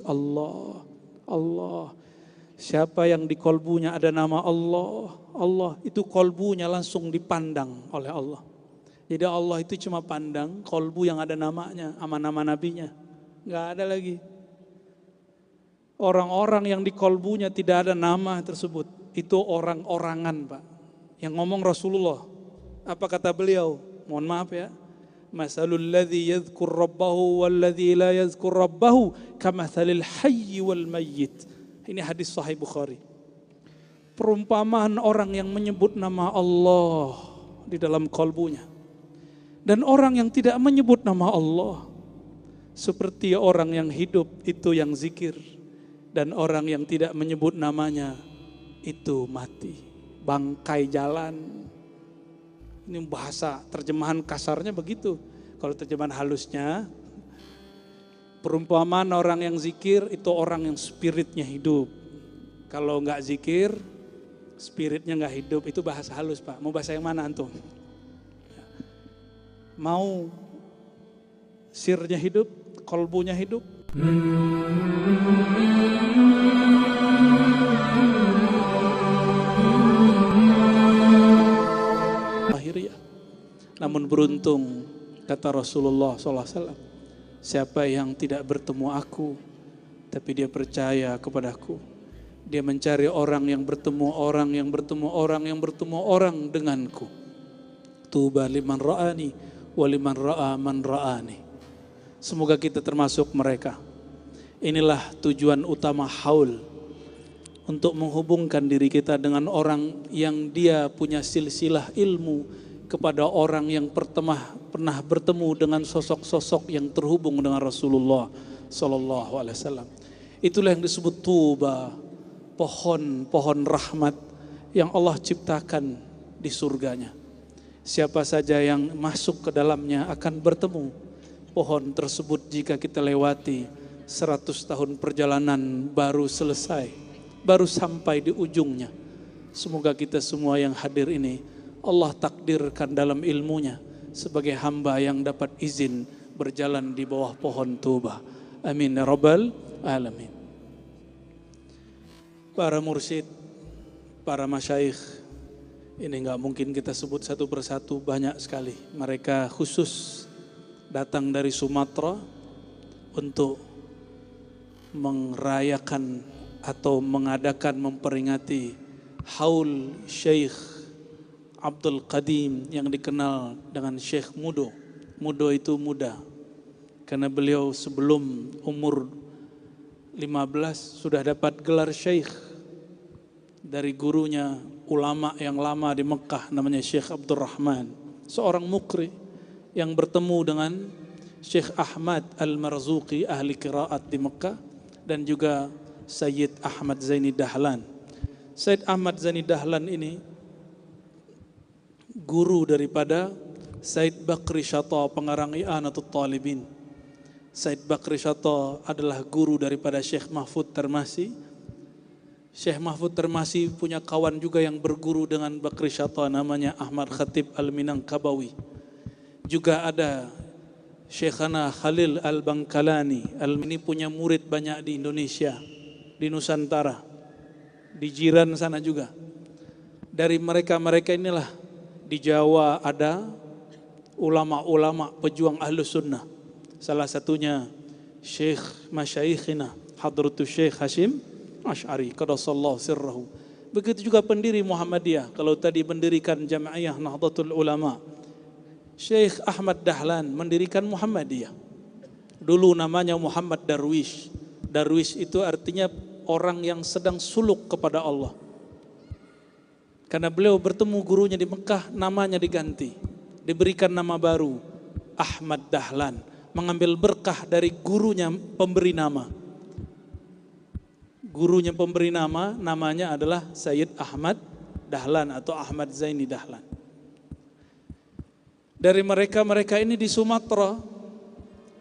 Allah, Allah. Siapa yang di kolbunya ada nama Allah, Allah, itu kolbunya langsung dipandang oleh Allah. Jadi Allah itu cuma pandang kolbu yang ada namanya, sama nama nabinya. Nggak ada lagi. Orang-orang yang di kolbunya tidak ada nama tersebut, itu orang-orangan, Pak. Yang ngomong Rasulullah. Apa kata beliau? Mohon maaf ya. Masalul ladzi yadhkur rabbahu wal ladzi la yadhkur rabbahu kamathalil hayyi wal mayyit. Ini hadis sahih Bukhari. Perumpamaan orang yang menyebut nama Allah di dalam kolbunya dan orang yang tidak menyebut nama Allah, seperti orang yang hidup itu yang zikir, dan orang yang tidak menyebut namanya itu mati, bangkai jalan. Ini bahasa terjemahan kasarnya begitu. Kalau terjemahan halusnya, perumpamaan orang yang zikir itu orang yang spiritnya hidup. Kalau nggak zikir, spiritnya nggak hidup, itu bahasa halus, Pak. Mau bahasa yang mana antum? Mau sirnya hidup, kolbunya hidup? Akhirnya, namun beruntung kata Rasulullah SAW, siapa yang tidak bertemu aku, tapi dia percaya kepadaku, dia mencari orang yang bertemu orang, yang bertemu orang, yang bertemu orang denganku. Tuba liman ra'ani, waliman ra'a man ra'ani. Semoga kita termasuk mereka. Inilah tujuan utama haul, untuk menghubungkan diri kita dengan orang yang dia punya silsilah ilmu, kepada orang yang pernah bertemu dengan sosok-sosok yang terhubung dengan Rasulullah Sallallahu Alaihi Wasallam. Itulah yang disebut tuba, pohon rahmat yang Allah ciptakan di surganya. Siapa saja yang masuk ke dalamnya akan bertemu pohon tersebut. Jika kita lewati 100 tahun perjalanan baru selesai, baru sampai di ujungnya. Semoga kita semua yang hadir ini Allah takdirkan dalam ilmunya sebagai hamba yang dapat izin berjalan di bawah pohon tuba. Amin ya rabbal alamin. Para mursyid, para masyayikh, ini nggak mungkin kita sebut satu persatu, banyak sekali. Mereka khusus datang dari Sumatera untuk merayakan atau mengadakan, memperingati haul Syekh Abdul Qadim yang dikenal dengan Syekh Mudo. Mudo itu muda, karena beliau sebelum umur 15 sudah dapat gelar Syekh dari gurunya, ulama yang lama di Mekah namanya Syekh Abdurrahman, seorang mukri yang bertemu dengan Syekh Ahmad Al-Marzuqi ahli qiraat di Mekah, dan juga Sayyid Ahmad Zaini Dahlan. Sayyid Ahmad Zaini Dahlan ini guru daripada Sayyid Bakri Syata, pengarang I'anatul Talibin. Sayyid Bakri Syata adalah guru daripada Syekh Mahfud Termasi. Syekh Mahfud Termasi punya kawan juga yang berguru dengan Bakri Syata, namanya Ahmad Khatib Al-Minangkabawi. Juga ada Syekhana Khalil Al-Bangkalani. Ini punya murid banyak di Indonesia, di Nusantara, di jiran sana juga. Dari mereka-mereka inilah di Jawa ada ulama-ulama pejuang Ahlus Sunnah. Salah satunya Syekh Masyayikhina Hadratus Syekh Hashim Asy'ari qaddasallahu sirrahu. Begitu juga pendiri Muhammadiyah. Kalau tadi mendirikan Jamiah Nahdlatul Ulama, Syekh Ahmad Dahlan mendirikan Muhammadiyah. Dulu namanya Muhammad Darwish. Darwish itu artinya orang yang sedang suluk kepada Allah. Karena beliau bertemu gurunya di Mekah, namanya diganti, diberikan nama baru, Ahmad Dahlan, mengambil berkah dari gurunya pemberi nama. Gurunya pemberi nama, namanya adalah Sayyid Ahmad Dahlan atau Ahmad Zaini Dahlan. Dari mereka ini di Sumatera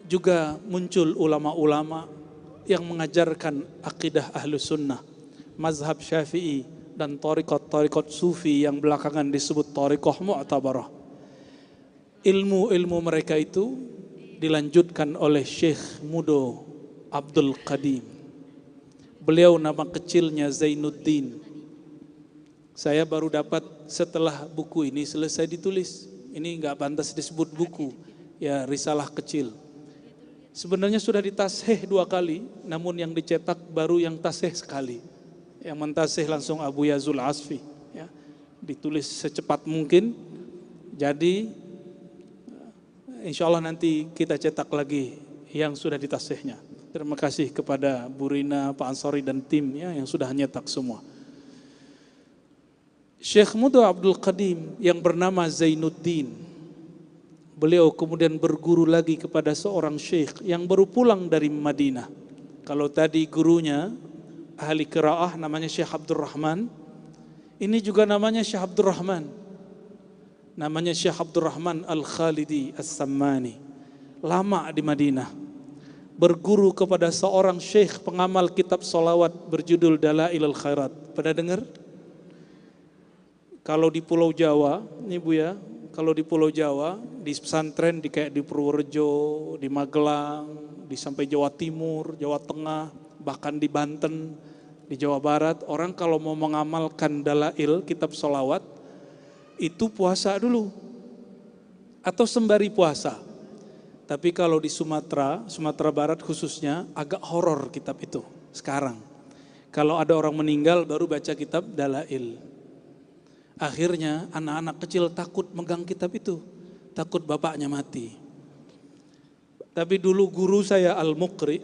juga muncul ulama-ulama yang mengajarkan akidah Ahlus Sunnah, mazhab Syafi'i, dan tariqat sufi yang belakangan disebut tariqah mu'tabarah. Ilmu-ilmu mereka itu dilanjutkan oleh Syekh Mudo Abdul Qadim. Beliau nama kecilnya Zainuddin. Saya baru dapat setelah buku ini selesai ditulis. Ini nggak pantas disebut buku, ya risalah kecil. Sebenarnya sudah ditasheh 2 kali, namun yang dicetak baru yang tasih sekali. Yang mentasih langsung Abu Yazul Asfi. Ya. Ditulis secepat mungkin. Jadi insya Allah nanti kita cetak lagi yang sudah ditasihnya. Terima kasih kepada Bu Rina, Pak Ansori dan tim ya, yang sudah nyetak semua. Syekh Muda Abdul Qadim yang bernama Zainuddin. Beliau kemudian berguru lagi kepada seorang syekh yang baru pulang dari Madinah. Kalau tadi gurunya ahli qiraah namanya Syekh Abdurrahman, ini juga namanya Syekh Abdurrahman. Namanya Syekh Abdurrahman Al-Khalidi As-Sammani. Lama di Madinah. Berguru kepada seorang syekh pengamal kitab solawat berjudul Dalailul Khairat. Pada dengar? Kalau di Pulau Jawa, ini Bu ya, kalau di Pulau Jawa, di pesantren kayak di Purworejo, di Magelang, di sampai Jawa Timur, Jawa Tengah, bahkan di Banten, di Jawa Barat, orang kalau mau mengamalkan dalail, kitab sholawat, itu puasa dulu. Atau sembari puasa. Tapi kalau di Sumatera Barat khususnya, agak horor kitab itu sekarang. Kalau ada orang meninggal baru baca kitab dalail. Akhirnya anak-anak kecil takut megang kitab itu. Takut bapaknya mati. Tapi dulu guru saya Al-Muqri,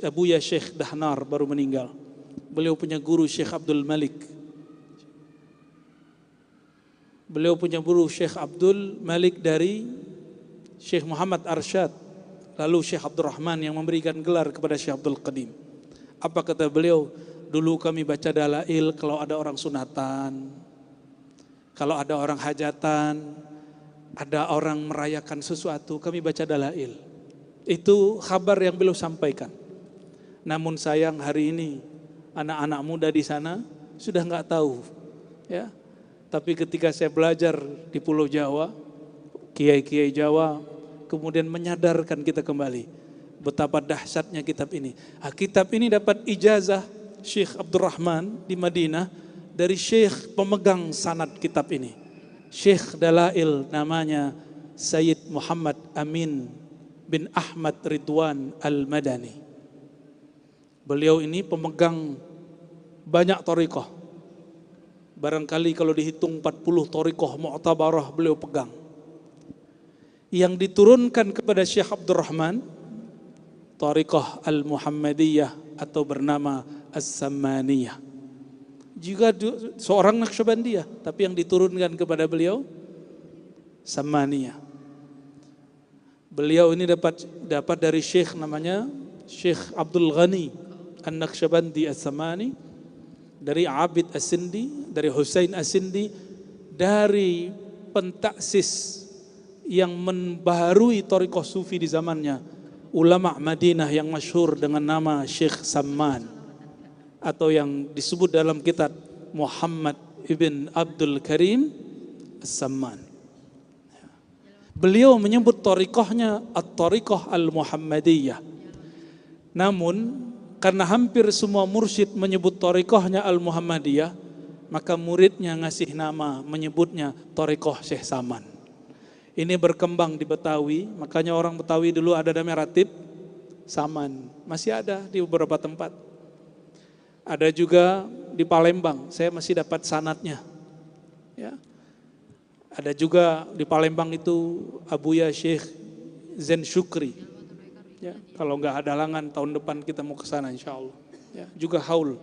Abuya Syekh Dahnar baru meninggal. Beliau punya guru Syekh Abdul Malik. Beliau punya guru Syekh Abdul Malik dari Syekh Muhammad Arsyad. Lalu Syekh Abdurrahman yang memberikan gelar kepada Syekh Abdul Qadim. Apa kata beliau? Dulu kami baca dalail kalau ada orang sunatan. Kalau ada orang hajatan, ada orang merayakan sesuatu, kami baca dalail. Itu kabar yang beliau sampaikan. Namun sayang hari ini anak-anak muda di sana sudah nggak tahu, ya. Tapi ketika saya belajar di Pulau Jawa, kiai-kiai Jawa kemudian menyadarkan kita kembali betapa dahsyatnya kitab ini. Kitab ini dapat ijazah Syekh Abdurrahman di Madinah. Dari syekh pemegang sanad kitab ini. Syekh Dalail namanya Sayyid Muhammad Amin bin Ahmad Ridwan Al-Madani. Beliau ini pemegang banyak thariqah. Barangkali kalau dihitung 40 thariqah mu'tabarah beliau pegang. Yang diturunkan kepada Syekh Abdurrahman, thariqah Al-Muhammadiyah atau bernama As-Sammaniyah. Juga seorang Naqsyabandiyah, tapi yang diturunkan kepada beliau Sammaniyah. Beliau ini dapat dari syekh namanya Syekh Abdul Ghani An-Naqsyabandi As-Sammani, dari Abid As-Sindi, dari Husain As-Sindi, dari pentaksis yang membaharui thariqah sufi di zamannya, ulama Madinah yang masyhur dengan nama Syekh Samman, atau yang disebut dalam kitab Muhammad ibn Abdul Karim As-Samman. Beliau menyebut thariqahnya At-Thariqah Al-Muhammadiyah. Namun karena hampir semua mursyid menyebut thariqahnya Al-Muhammadiyah, maka muridnya ngasih nama menyebutnya thariqah Syekh Saman. Ini berkembang di Betawi, makanya orang Betawi dulu ada namanya Ratib Saman. Masih ada di beberapa tempat. Ada juga di Palembang, saya masih dapat sanadnya. Ya. Ada juga di Palembang itu Abuya Syekh Zain Syukri. Ya, kalau nggak ada halangan tahun depan kita mau ke sana insya Allah. Ya, juga haul.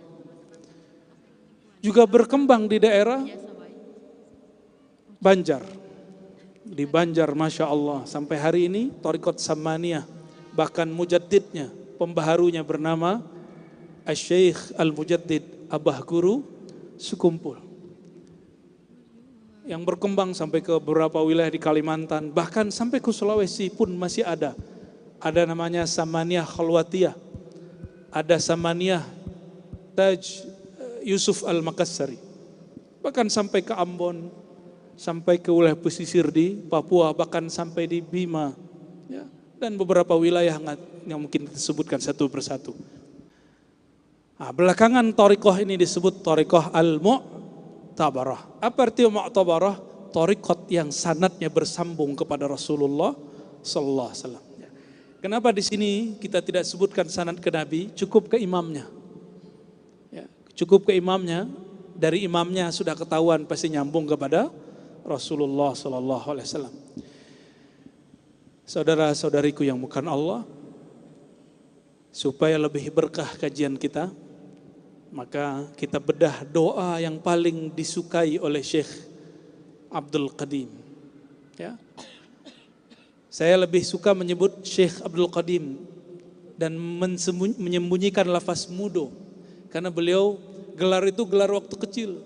Juga berkembang di daerah Banjar. Di Banjar Masya Allah sampai hari ini thariqat Sammaniyah, bahkan mujaddidnya, pembaharunya bernama Asy-Syaikh Al-Mujaddid Abah Guru Sukumpul. Yang berkembang sampai ke beberapa wilayah di Kalimantan, bahkan sampai ke Sulawesi pun masih ada. Ada namanya Samaniyah Khalwatiyah, ada Samaniyah Taj Yusuf Al-Makassari. Bahkan sampai ke Ambon, sampai ke wilayah pesisir di Papua, bahkan sampai di Bima, ya, dan beberapa wilayah yang mungkin kita sebutkan satu persatu. Nah, belakangan thariqah ini disebut thariqah al-mu'tabarah. Apa arti mu'tabarah? Thariqat yang sanadnya bersambung kepada Rasulullah sallallahu alaihi wasallam. Kenapa di sini kita tidak sebutkan sanad ke Nabi? Cukup ke imamnya. Ya, cukup ke imamnya. Dari imamnya sudah ketahuan pasti nyambung kepada Rasulullah sallallahu alaihi wasallam. Saudara-saudariku yang bukan Allah, supaya lebih berkah kajian kita, maka kita bedah doa yang paling disukai oleh Syekh Abdul Qadim. Ya. Saya lebih suka menyebut Syekh Abdul Qadim dan menyembunyikan lafaz mudo, karena beliau gelar itu gelar waktu kecil.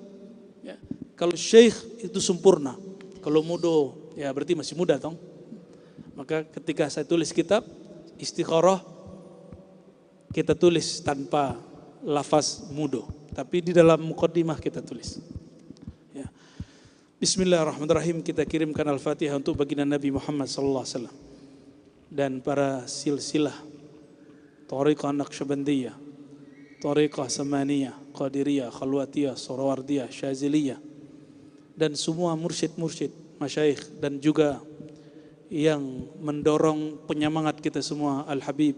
Ya. Kalau Syekh itu sempurna, kalau mudo ya berarti masih muda toh. Maka ketika saya tulis kitab Istikharah, kita tulis tanpa lafaz mudo, tapi di dalam muqaddimah kita tulis. Ya. Bismillahirrahmanirrahim, kita kirimkan Al-Fatihah untuk baginda Nabi Muhammad sallallahu alaihi wasallam dan para silsilah Thariqah Naqsyabandiyah, Thariqah Samaniyah, Qadiriyah, Khalwatiyah, Surawardiyah, Syaziliyah, dan semua mursyid-mursyid, masyayikh, dan juga yang mendorong penyemangat kita semua, Al-Habib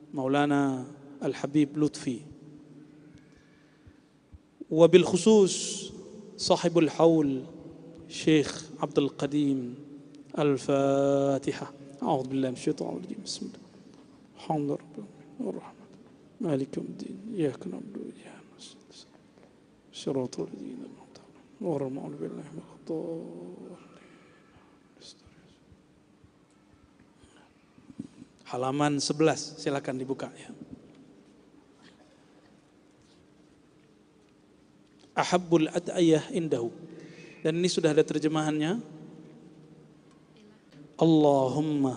Maulana Al-Habib Lutfi, wabil khusus sahibul haul Syekh Abdul Qadim. Al-Fatihah. A'udzu billahi minasyaitonir rajim. Bismillah. Alhamdulillah. Maliki yaumiddin. Iyyaka na'budu wa iyyaka nasta'in. Shiratal ladzina an'amta 'alaihim ghairil maghdubi 'alaihim waladdallin. Halaman 11, silakan dibuka ya. Ahabbul ad'iyah indahu. Dan ini sudah ada terjemahannya. Allahumma.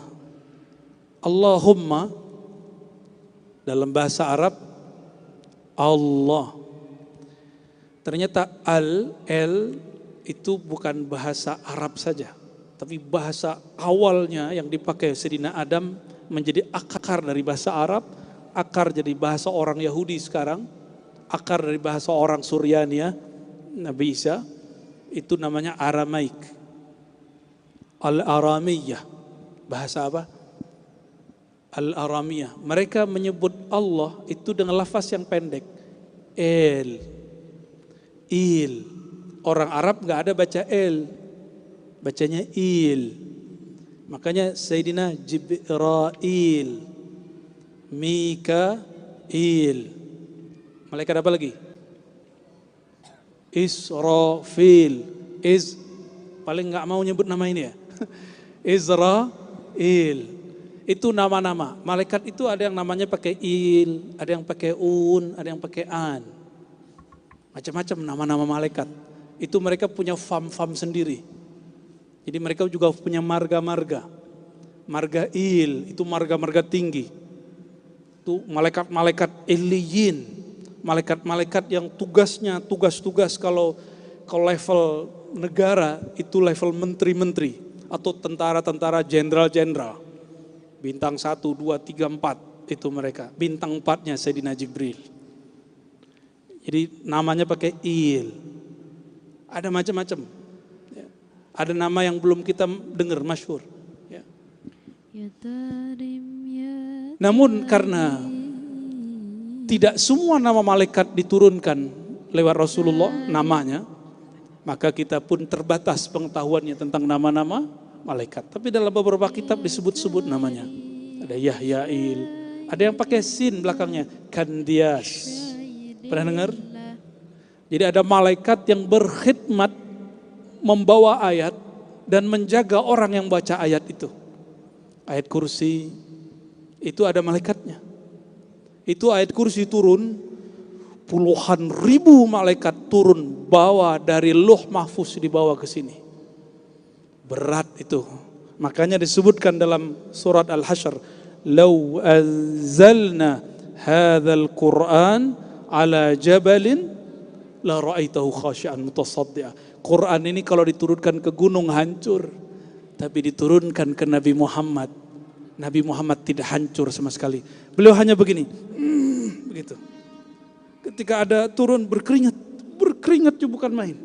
Allahumma dalam bahasa Arab Allah. Ternyata el itu bukan bahasa Arab saja, tapi bahasa awalnya yang dipakai Sayyidina Adam menjadi akar dari bahasa Arab, akar jadi bahasa orang Yahudi sekarang, akar dari bahasa orang Suryania, Nabi Isa, itu namanya Aramaik. Al-Aramiyah. Bahasa apa? Al-Aramiyah. Mereka menyebut Allah itu dengan lafaz yang pendek. El. Il. Orang Arab gak ada baca el. Bacanya il. Makanya Sayyidina Jibril, Mikail. Malaikat apa lagi? Israfil. Paling gak mau nyebut nama ini ya. Israel. Itu nama-nama. Malaikat itu ada yang namanya pakai il, ada yang pakai un, ada yang pakai an. Macam-macam nama-nama malaikat. Itu mereka punya fam-fam sendiri. Jadi mereka juga punya marga-marga. Marga il, itu marga-marga tinggi. Itu malaikat-malaikat iliyin. Malaikat-malaikat yang tugasnya, tugas-tugas kalau level negara itu level menteri-menteri. Atau tentara-tentara jenderal-jenderal. Bintang 1, 2, 3, 4 itu mereka. Bintang 4-nya Sayyidina Jibril. Jadi namanya pakai il. Ada macam-macam. Ya. Ada nama yang belum kita dengar, masyhur. Ya. Namun karena tidak semua nama malaikat diturunkan lewat Rasulullah namanya, maka kita pun terbatas pengetahuannya tentang nama-nama malaikat. Tapi dalam beberapa kitab disebut-sebut namanya. Ada Yahyail, ada yang pakai sin belakangnya, Kandias. Pernah dengar? Jadi ada malaikat yang berkhidmat membawa ayat dan menjaga orang yang baca ayat itu. Ayat kursi itu ada malaikatnya. Itu ayat kursi turun, puluhan ribu malaikat turun bawa dari Lauh Mahfuz dibawa ke sini. Berat itu. Makanya disebutkan dalam surat Al-Hasyr, "Lau anzalna hadzal Qur'an ala jabalin la ra'aitahu khashi'an mutasaddi'a." Quran ini kalau diturunkan ke gunung hancur, tapi diturunkan ke Nabi Muhammad, Nabi Muhammad tidak hancur sama sekali. Beliau hanya begini, begitu. Ketika ada turun berkeringat juga bukan main.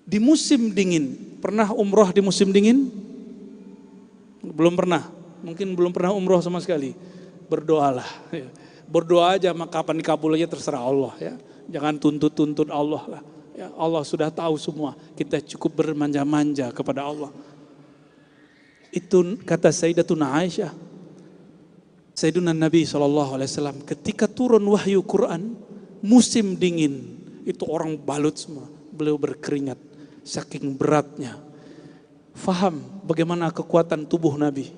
Di musim dingin, pernah umroh di musim dingin? Belum pernah, mungkin belum pernah umroh sama sekali. Berdoalah, ya. Berdoa aja, maka kapan dikabul aja terserah Allah ya. Jangan tuntut Allah lah. Ya, Allah sudah tahu semua. Kita cukup bermanja-manja kepada Allah. Itu kata Sayyidatuna Aisyah. Sayyiduna Nabi SAW ketika turun wahyu Quran, musim dingin, itu orang balut semua. Beliau berkeringat, saking beratnya. Faham bagaimana kekuatan tubuh Nabi.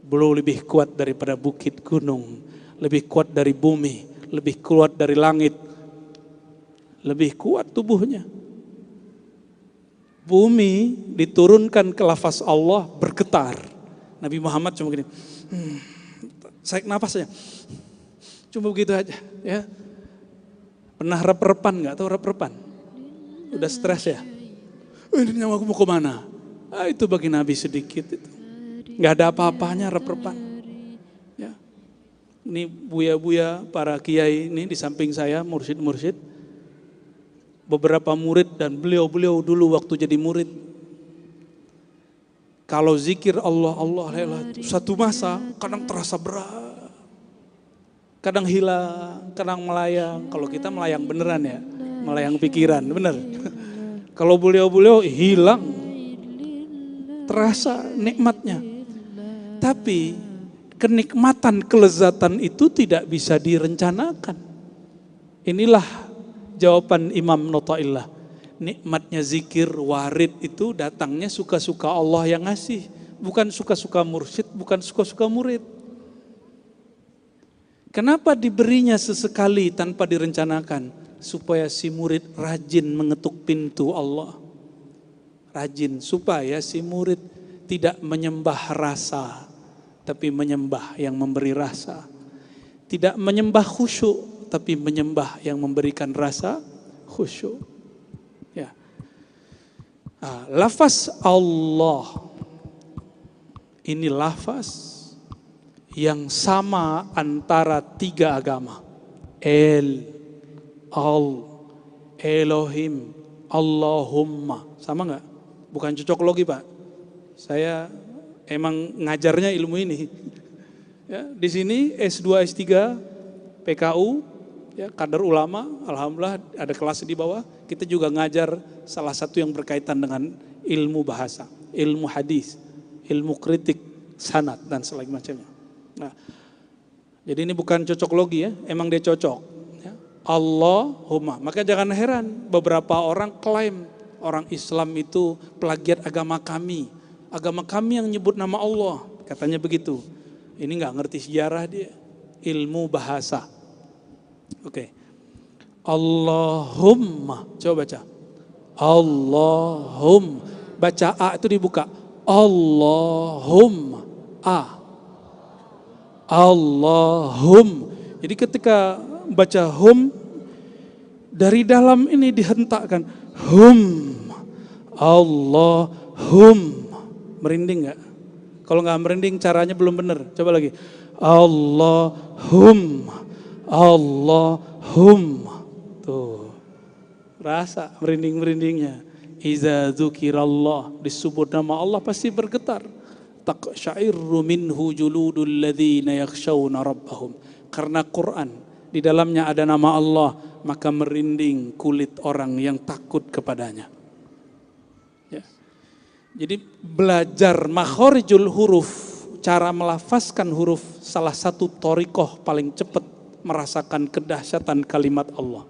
Beliau lebih kuat daripada bukit gunung, lebih kuat dari bumi, lebih kuat dari langit. Lebih kuat tubuhnya. Bumi diturunkan ke lafaz Allah bergetar. Nabi Muhammad cuma gini, saik napas aja, cuma begitu aja. Ya, pernah rep-repan nggak? Tahu rep-repan? Udah stres ya? Ini nyawa aku mau kemana? Itu bagi Nabi sedikit itu, nggak ada apa-apanya rep-repan. Ya, ini buya-buya para kiai ini di samping saya, mursyid-mursyid. Beberapa murid dan beliau dulu waktu jadi murid, kalau zikir Allah satu masa kadang terasa berat, kadang hilang, kadang melayang. Kalau kita melayang beneran ya, melayang pikiran, bener. Kalau beliau hilang, terasa nikmatnya. Tapi kenikmatan, kelezatan itu tidak bisa direncanakan. Inilah jawaban Imam Nota'illah. Nikmatnya zikir, warid itu datangnya suka-suka Allah yang ngasih. Bukan suka-suka mursyid, bukan suka-suka murid. Kenapa diberinya sesekali tanpa direncanakan? Supaya si murid rajin mengetuk pintu Allah. Rajin, supaya si murid tidak menyembah rasa, tapi menyembah yang memberi rasa. Tidak menyembah khusyuk, tapi menyembah yang memberikan rasa khusyuk. Ya. Lafaz Allah ini lafaz yang sama antara tiga agama. Elohim, Allahumma. Sama nggak? Bukan cocok logi Pak. Saya emang ngajarnya ilmu ini. Ya, di sini S2, S3, PKU, ya, kader ulama, alhamdulillah ada kelas di bawah. Kita juga ngajar salah satu yang berkaitan dengan ilmu bahasa, ilmu hadis, ilmu kritik, sanad dan sebagainya macamnya. Nah, jadi ini bukan cocok logi ya, emang dia cocok. Ya. Allahumma. Maka jangan heran beberapa orang klaim orang Islam itu plagiat agama kami yang nyebut nama Allah, katanya begitu. Ini nggak ngerti sejarah dia, ilmu bahasa. Oke. Allahumma. Coba baca. Allahumma. Baca A itu dibuka. Allahumma. A. Allahum. Jadi ketika baca hum, dari dalam ini dihentakkan. Hum. Allahum. Merinding nggak? Kalau nggak merinding caranya belum benar. Coba lagi. Allahum. Allahum. Tuh. Rasa merinding-merindingnya. Iza dzukirallah, disebut nama Allah pasti bergetar. Taqsya'irru minhu juludul ladzina yakhshawna rabbahum. Karena Quran di dalamnya ada nama Allah, maka merinding kulit orang yang takut kepadanya. Ya. Jadi belajar makhorijul huruf, cara melafazkan huruf, salah satu thariqah paling cepat merasakan kedahsyatan kalimat Allah.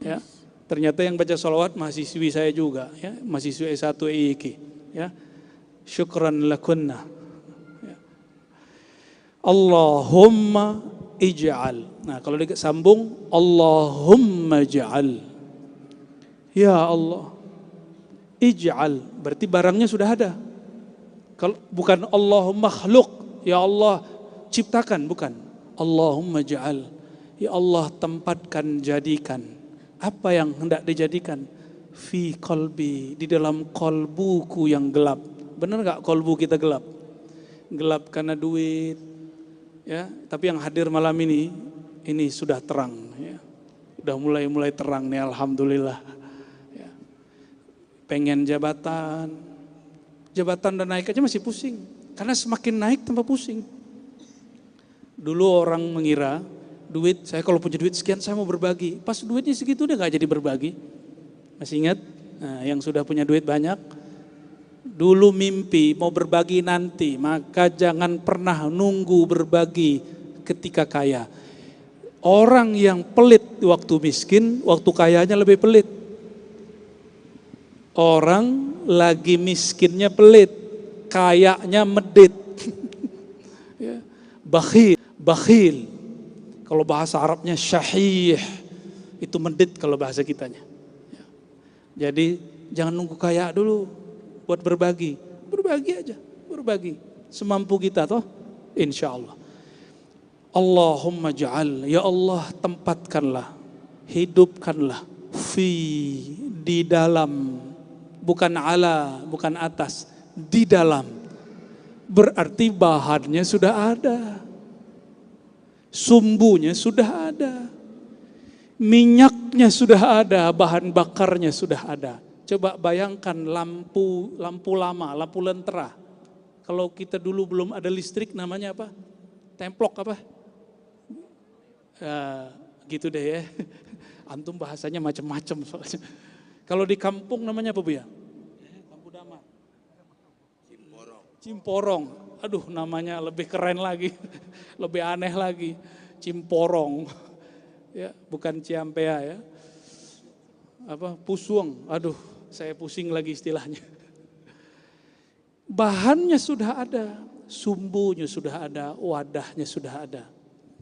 Ya. Ternyata yang baca sholawat mahasiswi saya juga, ya, mahasiswi S1 EIK, ya. Syukran lakunna. Ya. Allahumma ij'al. Nah, kalau disambung Allahumma ij'al. Ya Allah. Ij'al berarti barangnya sudah ada. Kalau bukan Allahumma makhluk, ya Allah ciptakan, bukan. Allahumma ij'al. Ya Allah tempatkan, jadikan. Apa yang hendak dijadikan? Fi qalbi, di dalam kolbuku yang gelap. Benar gak kolbu kita gelap? Gelap karena duit. Ya, tapi yang hadir malam ini ini sudah terang. Ya. Udah mulai terang nih, alhamdulillah. Ya. Pengen jabatan dan naik aja masih pusing. Karena semakin naik tambah pusing. Dulu orang mengira duit, saya kalau punya duit sekian saya mau berbagi. Pas duitnya segitu udah gak jadi berbagi. Masih ingat? Nah, yang sudah punya duit banyak. Dulu mimpi mau berbagi nanti, maka jangan pernah nunggu berbagi ketika kaya. Orang yang pelit waktu miskin, waktu kayanya lebih pelit. Orang lagi miskinnya pelit, kayanya medit. Ya. Bakhil. Kalau bahasa Arabnya syahih, itu medit kalau bahasa kitanya. Ya. Jadi jangan nunggu kaya dulu buat berbagi. Berbagi aja, berbagi. Semampu kita toh, insya Allah. Allahumma ja'al, ya Allah tempatkanlah, hidupkanlah, di dalam, bukan ala, bukan atas, di dalam. Berarti bahannya sudah ada. Sumbunya sudah ada. Minyaknya sudah ada, bahan bakarnya sudah ada. Coba bayangkan lampu lama, lampu lentera. Kalau kita dulu belum ada listrik namanya apa? Templok apa? Gitu deh ya. Antum bahasanya macam-macam soalnya. Kalau di kampung namanya apa Bu ya? Lampu damar. Cimporong. Aduh namanya lebih keren lagi. Lebih aneh lagi. Cimporong. Ya, bukan ciampea ya. Apa? Pusuang. Aduh, saya pusing lagi istilahnya. Bahannya sudah ada, sumbunya sudah ada, wadahnya sudah ada.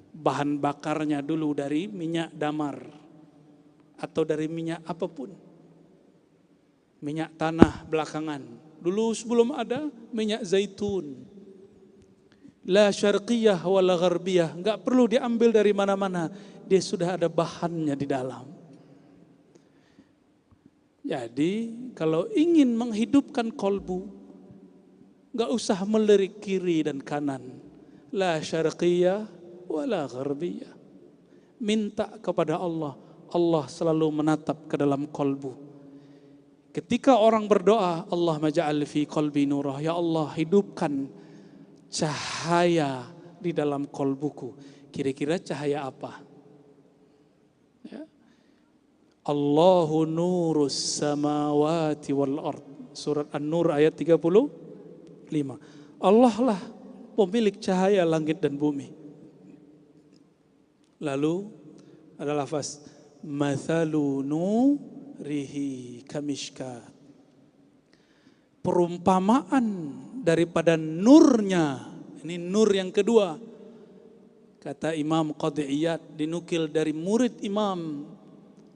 Bahan bakarnya dulu dari minyak damar atau dari minyak apapun. Minyak tanah belakangan. Dulu sebelum ada minyak zaitun. La syarqiyah wala gharbiyah, enggak perlu diambil dari mana-mana. Dia sudah ada bahannya di dalam. Jadi kalau ingin menghidupkan kolbu, enggak usah melirik kiri dan kanan. La syarqiyah wala gharbiyah. Minta kepada Allah, Allah selalu menatap ke dalam kolbu. Ketika orang berdoa, Allah maja'al fi qalbi nurah, ya Allah hidupkan cahaya di dalam kolbuku. Kira-kira cahaya apa? Ya. Allahu nurus samawati wal ard. Surat An-Nur ayat 35. Allah lah pemilik cahaya langit dan bumi. Lalu ada lafaz mathalu nurihi kamishkat. Perumpamaan daripada nurnya. Ini nur yang kedua. Kata Imam Qadhi Iyad, dinukil dari murid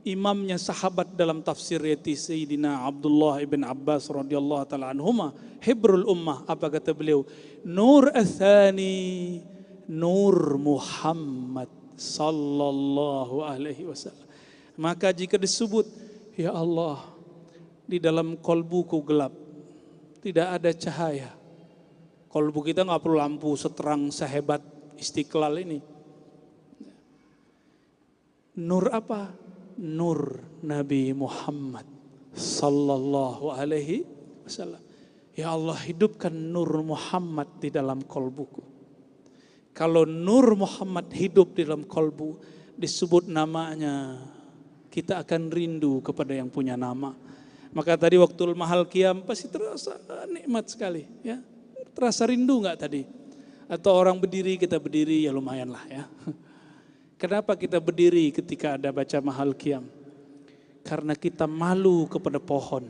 imamnya sahabat dalam tafsir yaitu Sayyidina Abdullah ibn Abbas radhiyallahu ta'ala anhuma, hibrul ummah. Apa kata beliau? Nur athani, nur Muhammad sallallahu alaihi wasallam. Maka jika disebut, ya Allah, di dalam kolbuku gelap, tidak ada cahaya. Kolbu kita nggak perlu lampu seterang sehebat Istiqlal ini. Nur apa? Nur Nabi Muhammad sallallahu alaihi wasallam. Ya Allah hidupkan nur Muhammad di dalam kolbuku. Kalau nur Muhammad hidup di dalam kolbu, disebut namanya, kita akan rindu kepada yang punya nama. Maka tadi waktu mahal qiyam pasti terasa nikmat sekali, ya. Terasa rindu enggak tadi? Atau orang berdiri, kita berdiri, ya lumayan lah ya. Kenapa kita berdiri ketika ada baca mahal qiyam? Karena kita malu kepada pohon,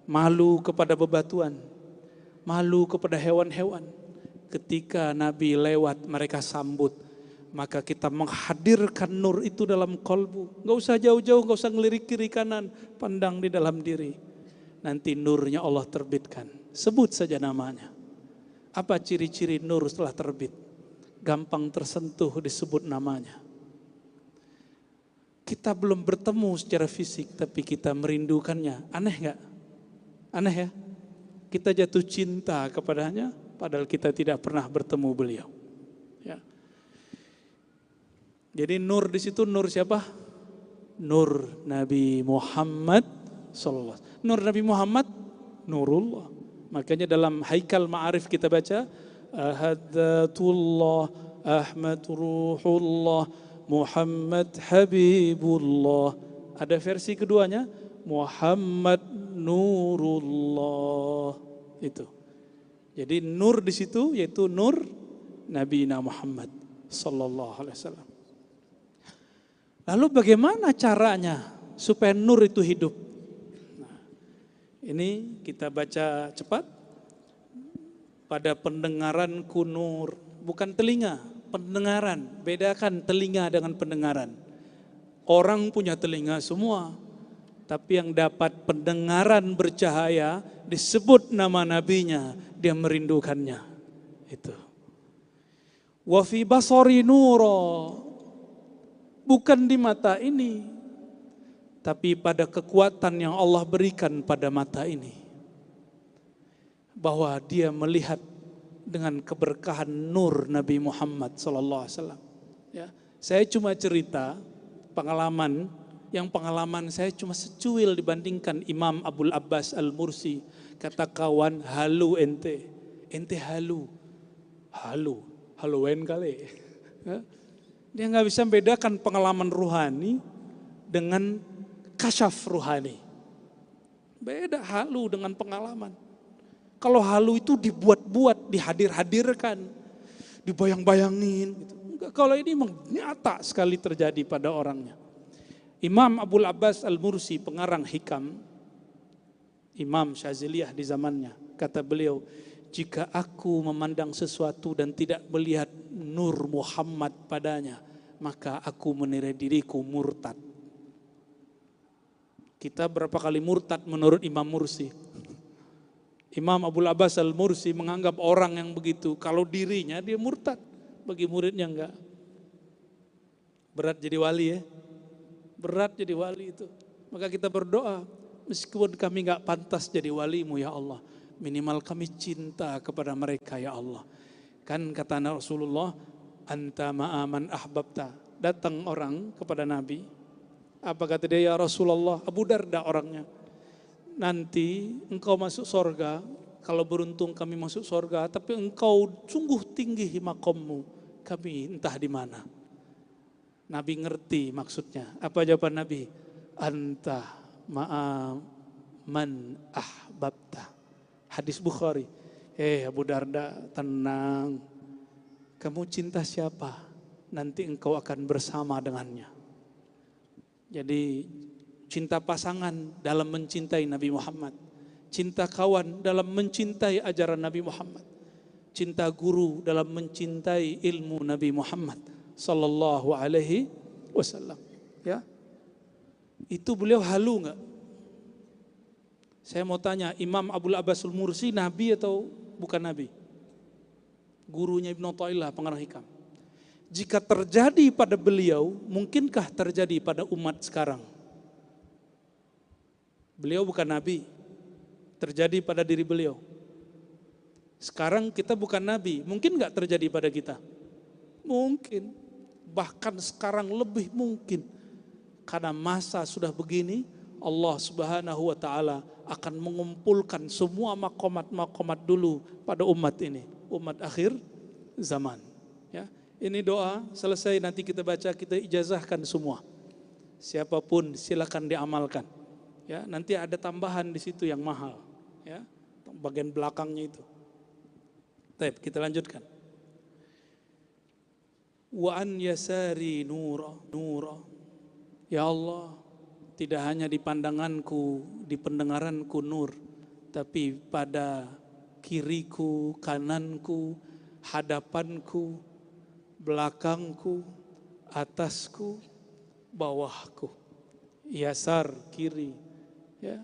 malu kepada bebatuan, malu kepada hewan-hewan. Ketika Nabi lewat mereka sambut, maka kita menghadirkan nur itu dalam kolbu. Enggak usah jauh-jauh, enggak usah ngelirik kiri kanan, pandang di dalam diri. Nanti nurnya Allah terbitkan. Sebut saja namanya. Apa ciri-ciri nur setelah terbit? Gampang tersentuh disebut namanya. Kita belum bertemu secara fisik, tapi kita merindukannya. Aneh gak? Aneh ya? Kita jatuh cinta kepadanya, padahal kita tidak pernah bertemu beliau. Ya. Jadi nur di situ nur siapa? Nur Nabi Muhammad sallallahu alaihi wasallam. Nur Nabi Muhammad nurullah. Makanya dalam Haikal Ma'arif kita baca Ahadatullah Ahmad Ruhullah Muhammad Habibullah. Ada versi keduanya Muhammad Nurullah. Itu. Jadi nur di situ yaitu nur Nabi Muhammad sallallahu alaihi wasallam. Lalu bagaimana caranya supaya nur itu hidup? Nah, ini kita baca cepat. Pada pendengaranku nur, bukan telinga, pendengaran. Bedakan telinga dengan pendengaran. Orang punya telinga semua, tapi yang dapat pendengaran bercahaya disebut nama nabinya, dia merindukannya. Itu. Wa fi basari nura. Bukan di mata ini, tapi pada kekuatan yang Allah berikan pada mata ini. Bahwa dia melihat dengan keberkahan nur Nabi Muhammad sallallahu alaihi wasallam. Ya, saya cuma cerita pengalaman, yang pengalaman saya cuma secuil dibandingkan Imam Abul Abbas Al-Mursi. Kata kawan, halu ente halu, haluin kali. Ya. Dia nggak bisa membedakan pengalaman ruhani dengan kasyaf ruhani. Beda halu dengan pengalaman. Kalau halu itu dibuat-buat, dihadir-hadirkan, dibayang-bayangin. Gitu. Kalau ini memang nyata sekali terjadi pada orangnya. Imam Abul Abbas Al-Mursi, pengarang Hikam, Imam Syaziliyah di zamannya, kata beliau, jika aku memandang sesuatu dan tidak melihat nur Muhammad padanya, maka aku menilai diriku murtad. Kita berapa kali murtad menurut Imam Mursi? Imam Abul Abbas Al-Mursi menganggap orang yang begitu, kalau dirinya dia murtad, bagi muridnya enggak. Berat jadi wali ya, berat jadi wali itu. Maka kita berdoa, meskipun kami enggak pantas jadi walimu ya Allah, minimal kami cinta kepada mereka ya Allah. Kan kata Rasulullah, anta ma'aman ahbabta. Datang orang kepada Nabi. Apa kata dia, ya Rasulullah? Abu Darda orangnya. Nanti engkau masuk sorga, kalau beruntung kami masuk sorga, tapi engkau sungguh tinggi makommu, kami entah di mana. Nabi ngerti maksudnya. Apa jawaban Nabi? Anta ma'aman ahbabta. Hadis Bukhari. Abu Darda, tenang. Kamu cinta siapa? Nanti engkau akan bersama dengannya. Jadi cinta pasangan dalam mencintai Nabi Muhammad. Cinta kawan dalam mencintai ajaran Nabi Muhammad. Cinta guru dalam mencintai ilmu Nabi Muhammad sallallahu alaihi wasallam. Ya. Itu beliau halu enggak? Saya mau tanya, Imam Abul Abbas Al-Mursi nabi atau bukan nabi? Gurunya Ibnu Athaillah, pengarang Hikam. Jika terjadi pada beliau, mungkinkah terjadi pada umat sekarang? Beliau bukan nabi, terjadi pada diri beliau. Sekarang kita bukan nabi, mungkin gak terjadi pada kita? Mungkin, bahkan sekarang lebih mungkin. Karena masa sudah begini, Allah Subhanahu wa ta'ala akan mengumpulkan semua makomat-makomat dulu pada umat ini, umat akhir zaman. Ya, ini doa selesai nanti kita baca, kita ijazahkan semua. Siapapun silakan diamalkan. Ya, nanti ada tambahan di situ yang mahal, ya, bagian belakangnya itu. Baik, kita lanjutkan. Wa an yasari nura. Ya Allah, tidak hanya di pandanganku, di pendengaranku nur, tapi pada kiriku, kananku, hadapanku, belakangku, atasku, bawahku. Yasar, kiri. Ya,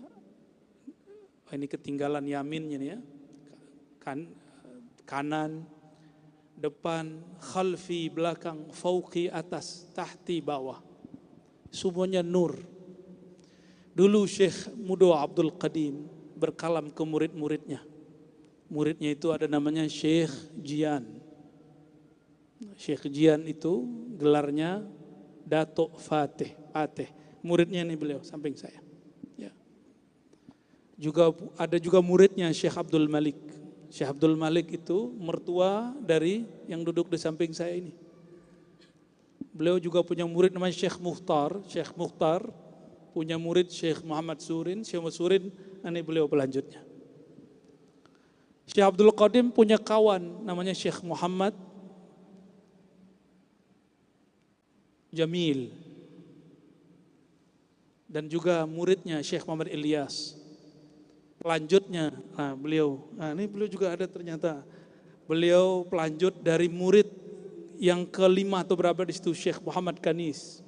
ini ketinggalan yaminnya nih ya. Kanan, depan, khalfi, belakang, fauqi, atas, tahti, bawah. Semuanya nur. Dulu Syekh Mudo Abdul Qadim berkalam ke murid-muridnya. Muridnya itu ada namanya Syekh Jian. Syekh Jian itu gelarnya Dato Fatih, muridnya nih beliau samping saya. Ya. Ada juga muridnya Syekh Abdul Malik. Syekh Abdul Malik itu mertua dari yang duduk di samping saya ini. Beliau juga punya murid namanya Syekh Mukhtar. Syekh Mukhtar punya murid Syekh Muhammad Surin. Syekh Muhammad Surin, ini beliau pelanjutnya. Syekh Abdul Qadim punya kawan namanya Syekh Muhammad Jamil. Dan juga muridnya Syekh Muhammad Ilyas. Pelanjutnya, ini beliau juga ada ternyata. Beliau pelanjut dari murid yang kelima atau berapa di situ, Syekh Muhammad Kanis.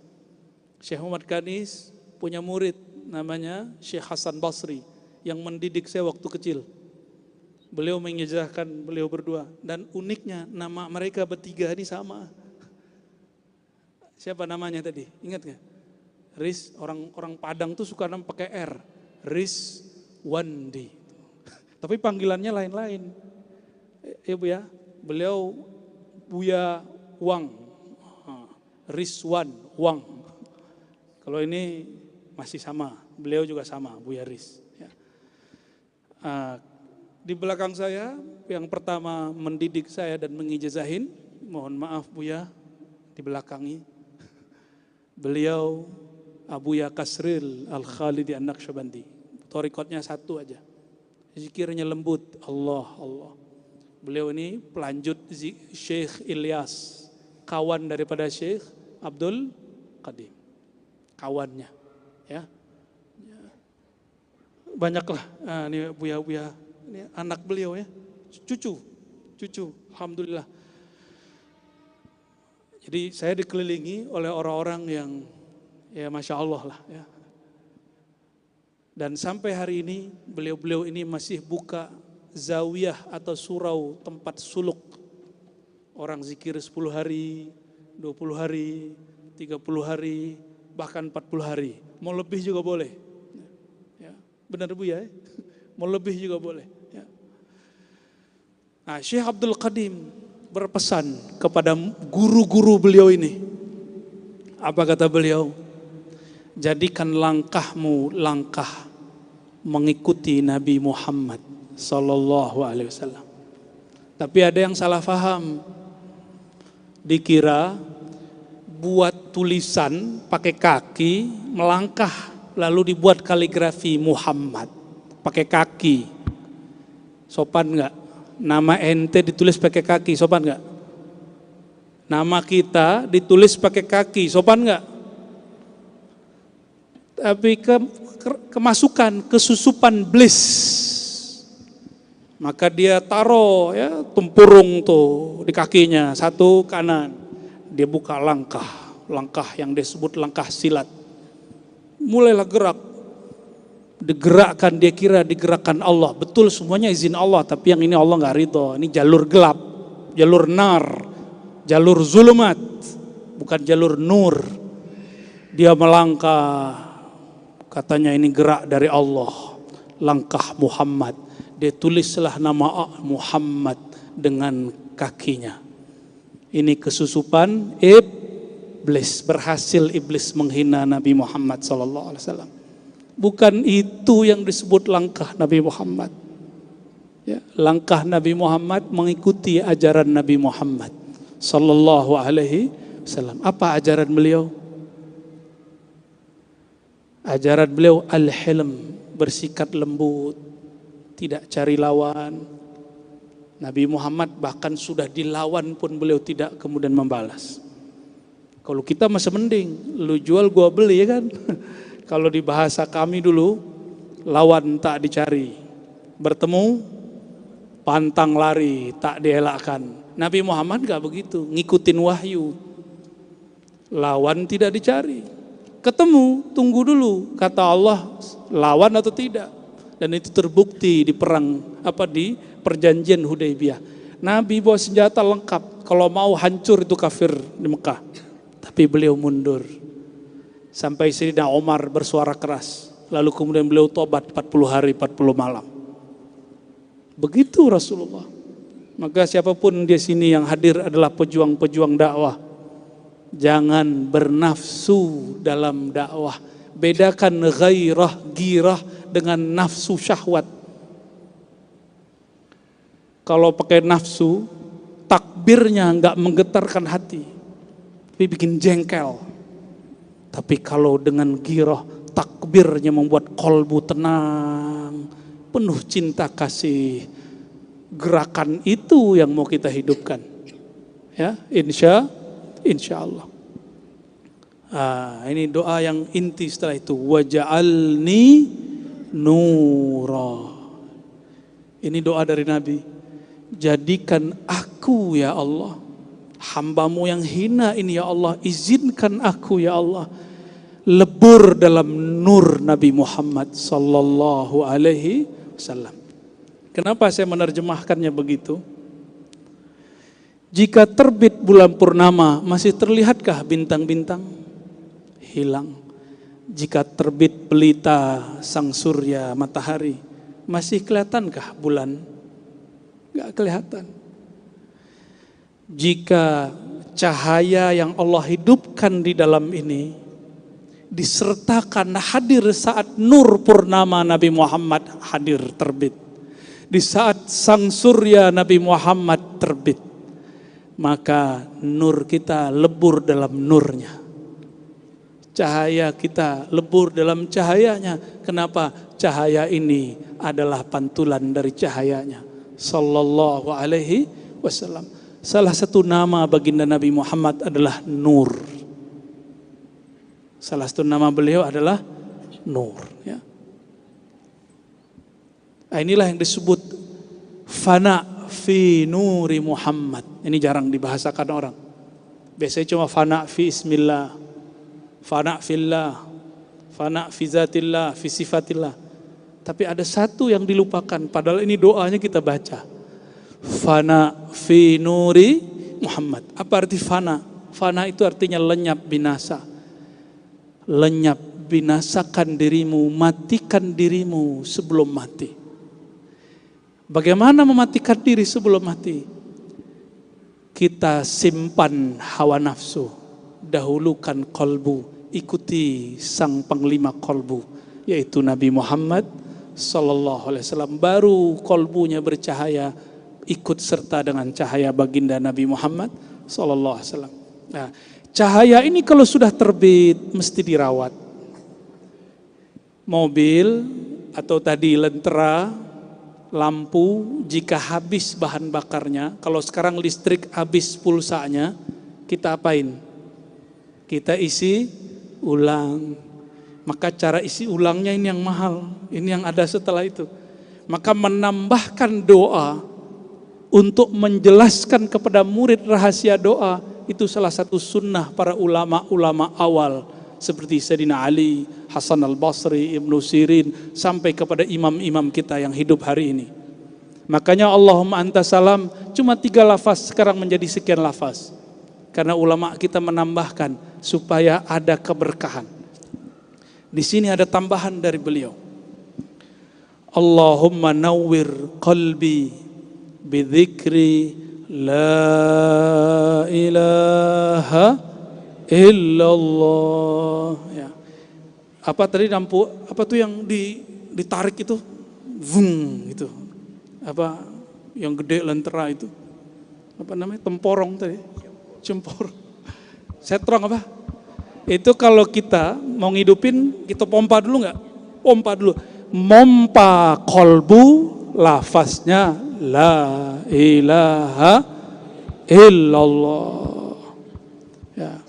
Syekh Muhammad Kanis punya murid namanya Syekh Hasan Basri yang mendidik saya waktu kecil. Beliau mengijazahkan beliau berdua, dan uniknya nama mereka bertiga ini sama. Siapa namanya tadi? Ingat gak? Riz, orang Padang tuh suka nama pakai R. Riz Wandi. Tapi panggilannya lain-lain. Ya Bu ya, beliau Buya Wang. Rizwan Wang. Kalau ini masih sama, beliau juga sama, Buya Riz. Ya. Di belakang saya, yang pertama mendidik saya dan mengijazahin, mohon maaf Buya, di belakangi. Beliau Abuya Kasril Al-Khalidi An-Naqsyabandi. Torikotnya satu aja. Zikirnya lembut, Allah, Allah. Beliau ini pelanjut Syekh Ilyas, kawan daripada Syekh Abdul Qadim. Kawannya, ya. Banyaklah, ini Buya-buya, ini anak beliau ya. Cucu, alhamdulillah. Jadi saya dikelilingi oleh orang-orang yang ya Masya Allah lah ya. Dan sampai hari ini beliau-beliau ini masih buka zawiyah atau surau tempat suluk. Orang zikir 10 hari, 20 hari, 30 hari, bahkan 40 hari. Mau lebih juga boleh. Ya, benar Bu ya? Mau lebih juga boleh. Ya. Nah, Syekh Abdul Qadim berpesan kepada guru-guru beliau ini. Apa kata beliau? Jadikan langkahmu langkah mengikuti Nabi Muhammad sallallahu alaihi wasallam. Tapi ada yang salah faham. Dikira buat tulisan pakai kaki, melangkah lalu dibuat kaligrafi Muhammad pakai kaki. Sopan enggak? Nama ente ditulis pakai kaki, sopan enggak? Nama kita ditulis pakai kaki, sopan enggak? Tapi kemasukan, kesusupan bliss. Maka dia taruh ya tempurung tuh di kakinya, satu kanan. Dia buka langkah yang disebut langkah silat. Mulailah gerak. Digerakkan, dia kira digerakkan Allah. Betul semuanya izin Allah, tapi yang ini Allah enggak ridho. Ini jalur gelap, jalur nar, jalur zulumat, bukan jalur nur. Dia melangkah. Katanya ini gerak dari Allah, langkah Muhammad. Dia tulislah nama Muhammad dengan kakinya. Ini kesusupan iblis, berhasil iblis menghina Nabi Muhammad SAW. Bukan itu yang disebut langkah Nabi Muhammad. Ya, langkah Nabi Muhammad mengikuti ajaran Nabi Muhammad Sallallahu Alaihi Wasallam. Apa ajaran beliau? Ajaran beliau al-hilm, bersikap lembut, tidak cari lawan. Nabi Muhammad bahkan sudah dilawan pun beliau tidak kemudian membalas. Kalau kita masih mending, lu jual gua beli ya kan. Kalau di bahasa kami dulu, lawan tak dicari, bertemu pantang lari tak dielakkan. Nabi Muhammad gak begitu, ngikutin wahyu. Lawan tidak dicari. Ketemu, tunggu dulu, kata Allah, lawan atau tidak. Dan itu terbukti di di perjanjian Hudaybiyah. Nabi bawa senjata lengkap, kalau mau hancur itu kafir di Mekah. Tapi beliau mundur. Sampai Sayyidina Umar bersuara keras. Lalu kemudian beliau tobat 40 hari, 40 malam. Begitu Rasulullah. Maka siapapun di sini yang hadir adalah pejuang-pejuang dakwah. Jangan bernafsu dalam dakwah. Bedakan ghairah, girah dengan nafsu syahwat. Kalau pakai nafsu, takbirnya nggak menggetarkan hati, tapi bikin jengkel. Tapi kalau dengan girah, takbirnya membuat kolbu tenang, penuh cinta kasih. Gerakan itu yang mau kita hidupkan. Ya, insya Allah. Ini doa yang inti setelah itu. Waj'alni nura. Ini doa dari Nabi. Jadikan aku ya Allah, hambamu yang hina ini ya Allah, izinkan aku ya Allah lebur dalam nur Nabi Muhammad sallallahu alaihi wasallam. Kenapa saya menerjemahkannya begitu? Jika terbit bulan purnama, masih terlihatkah bintang-bintang? Hilang. Jika terbit pelita sang surya matahari, masih kelihatankah bulan? Gak kelihatan. Jika cahaya yang Allah hidupkan di dalam ini disertakan hadir saat nur purnama Nabi Muhammad hadir terbit, di saat sang surya Nabi Muhammad terbit, maka nur kita lebur dalam nurnya, cahaya kita lebur dalam cahayanya. Kenapa? Cahaya ini adalah pantulan dari cahayanya sallallahu alaihi wasallam. Salah satu nama baginda Nabi Muhammad adalah Nur. Salah satu nama beliau adalah Nur, ya. Inilah yang disebut fana fi nuri Muhammad. Ini jarang dibahasakan orang. Biasanya cuma fana fi ismillah, fana fillah, fana fi zatillah, fi sifatillah. Tapi ada satu yang dilupakan, padahal ini doanya kita baca. Fana fi nuri Muhammad. Apa arti fana? Fana itu artinya lenyap, binasa. Lenyap, binasakan dirimu, matikan dirimu sebelum mati. Bagaimana mematikan diri sebelum mati? Kita simpan hawa nafsu, dahulukan kolbu, ikuti sang panglima kolbu, yaitu Nabi Muhammad sallallahu alaihi wasallam. Baru kolbunya bercahaya, ikut serta dengan cahaya baginda Nabi Muhammad sallallahu alaihi wasallam. Nah, cahaya ini kalau sudah terbit mesti dirawat. Mobil atau tadi lentera, lampu, jika habis bahan bakarnya, kalau sekarang listrik habis pulsanya, kita apain? Kita isi ulang. Maka cara isi ulangnya ini yang mahal, ini yang ada setelah itu. Maka menambahkan doa untuk menjelaskan kepada murid rahasia doa, itu salah satu sunnah para ulama-ulama awal. Seperti Sayyidina Ali, Hasan al-Basri, Ibnu Sirin, sampai kepada imam-imam kita yang hidup hari ini. Makanya Allahumma anta salam, cuma 3 lafaz, sekarang menjadi sekian lafaz. Karena ulama kita menambahkan supaya ada keberkahan. Di sini ada tambahan dari beliau. Allahumma nawwir qalbi bidzikri la ilaha illallah. Ya. Apa tadi lampu? Apa tuh yang ditarik itu? Vung gitu. Apa yang gede lentera itu? Apa namanya? Temporong tadi. Cempor. Setrong apa? Itu kalau kita mau ngidupin, kita pompa dulu nggak? Pompa dulu. Mompa kolbu, lafaznya la ilaha illallah. Ya.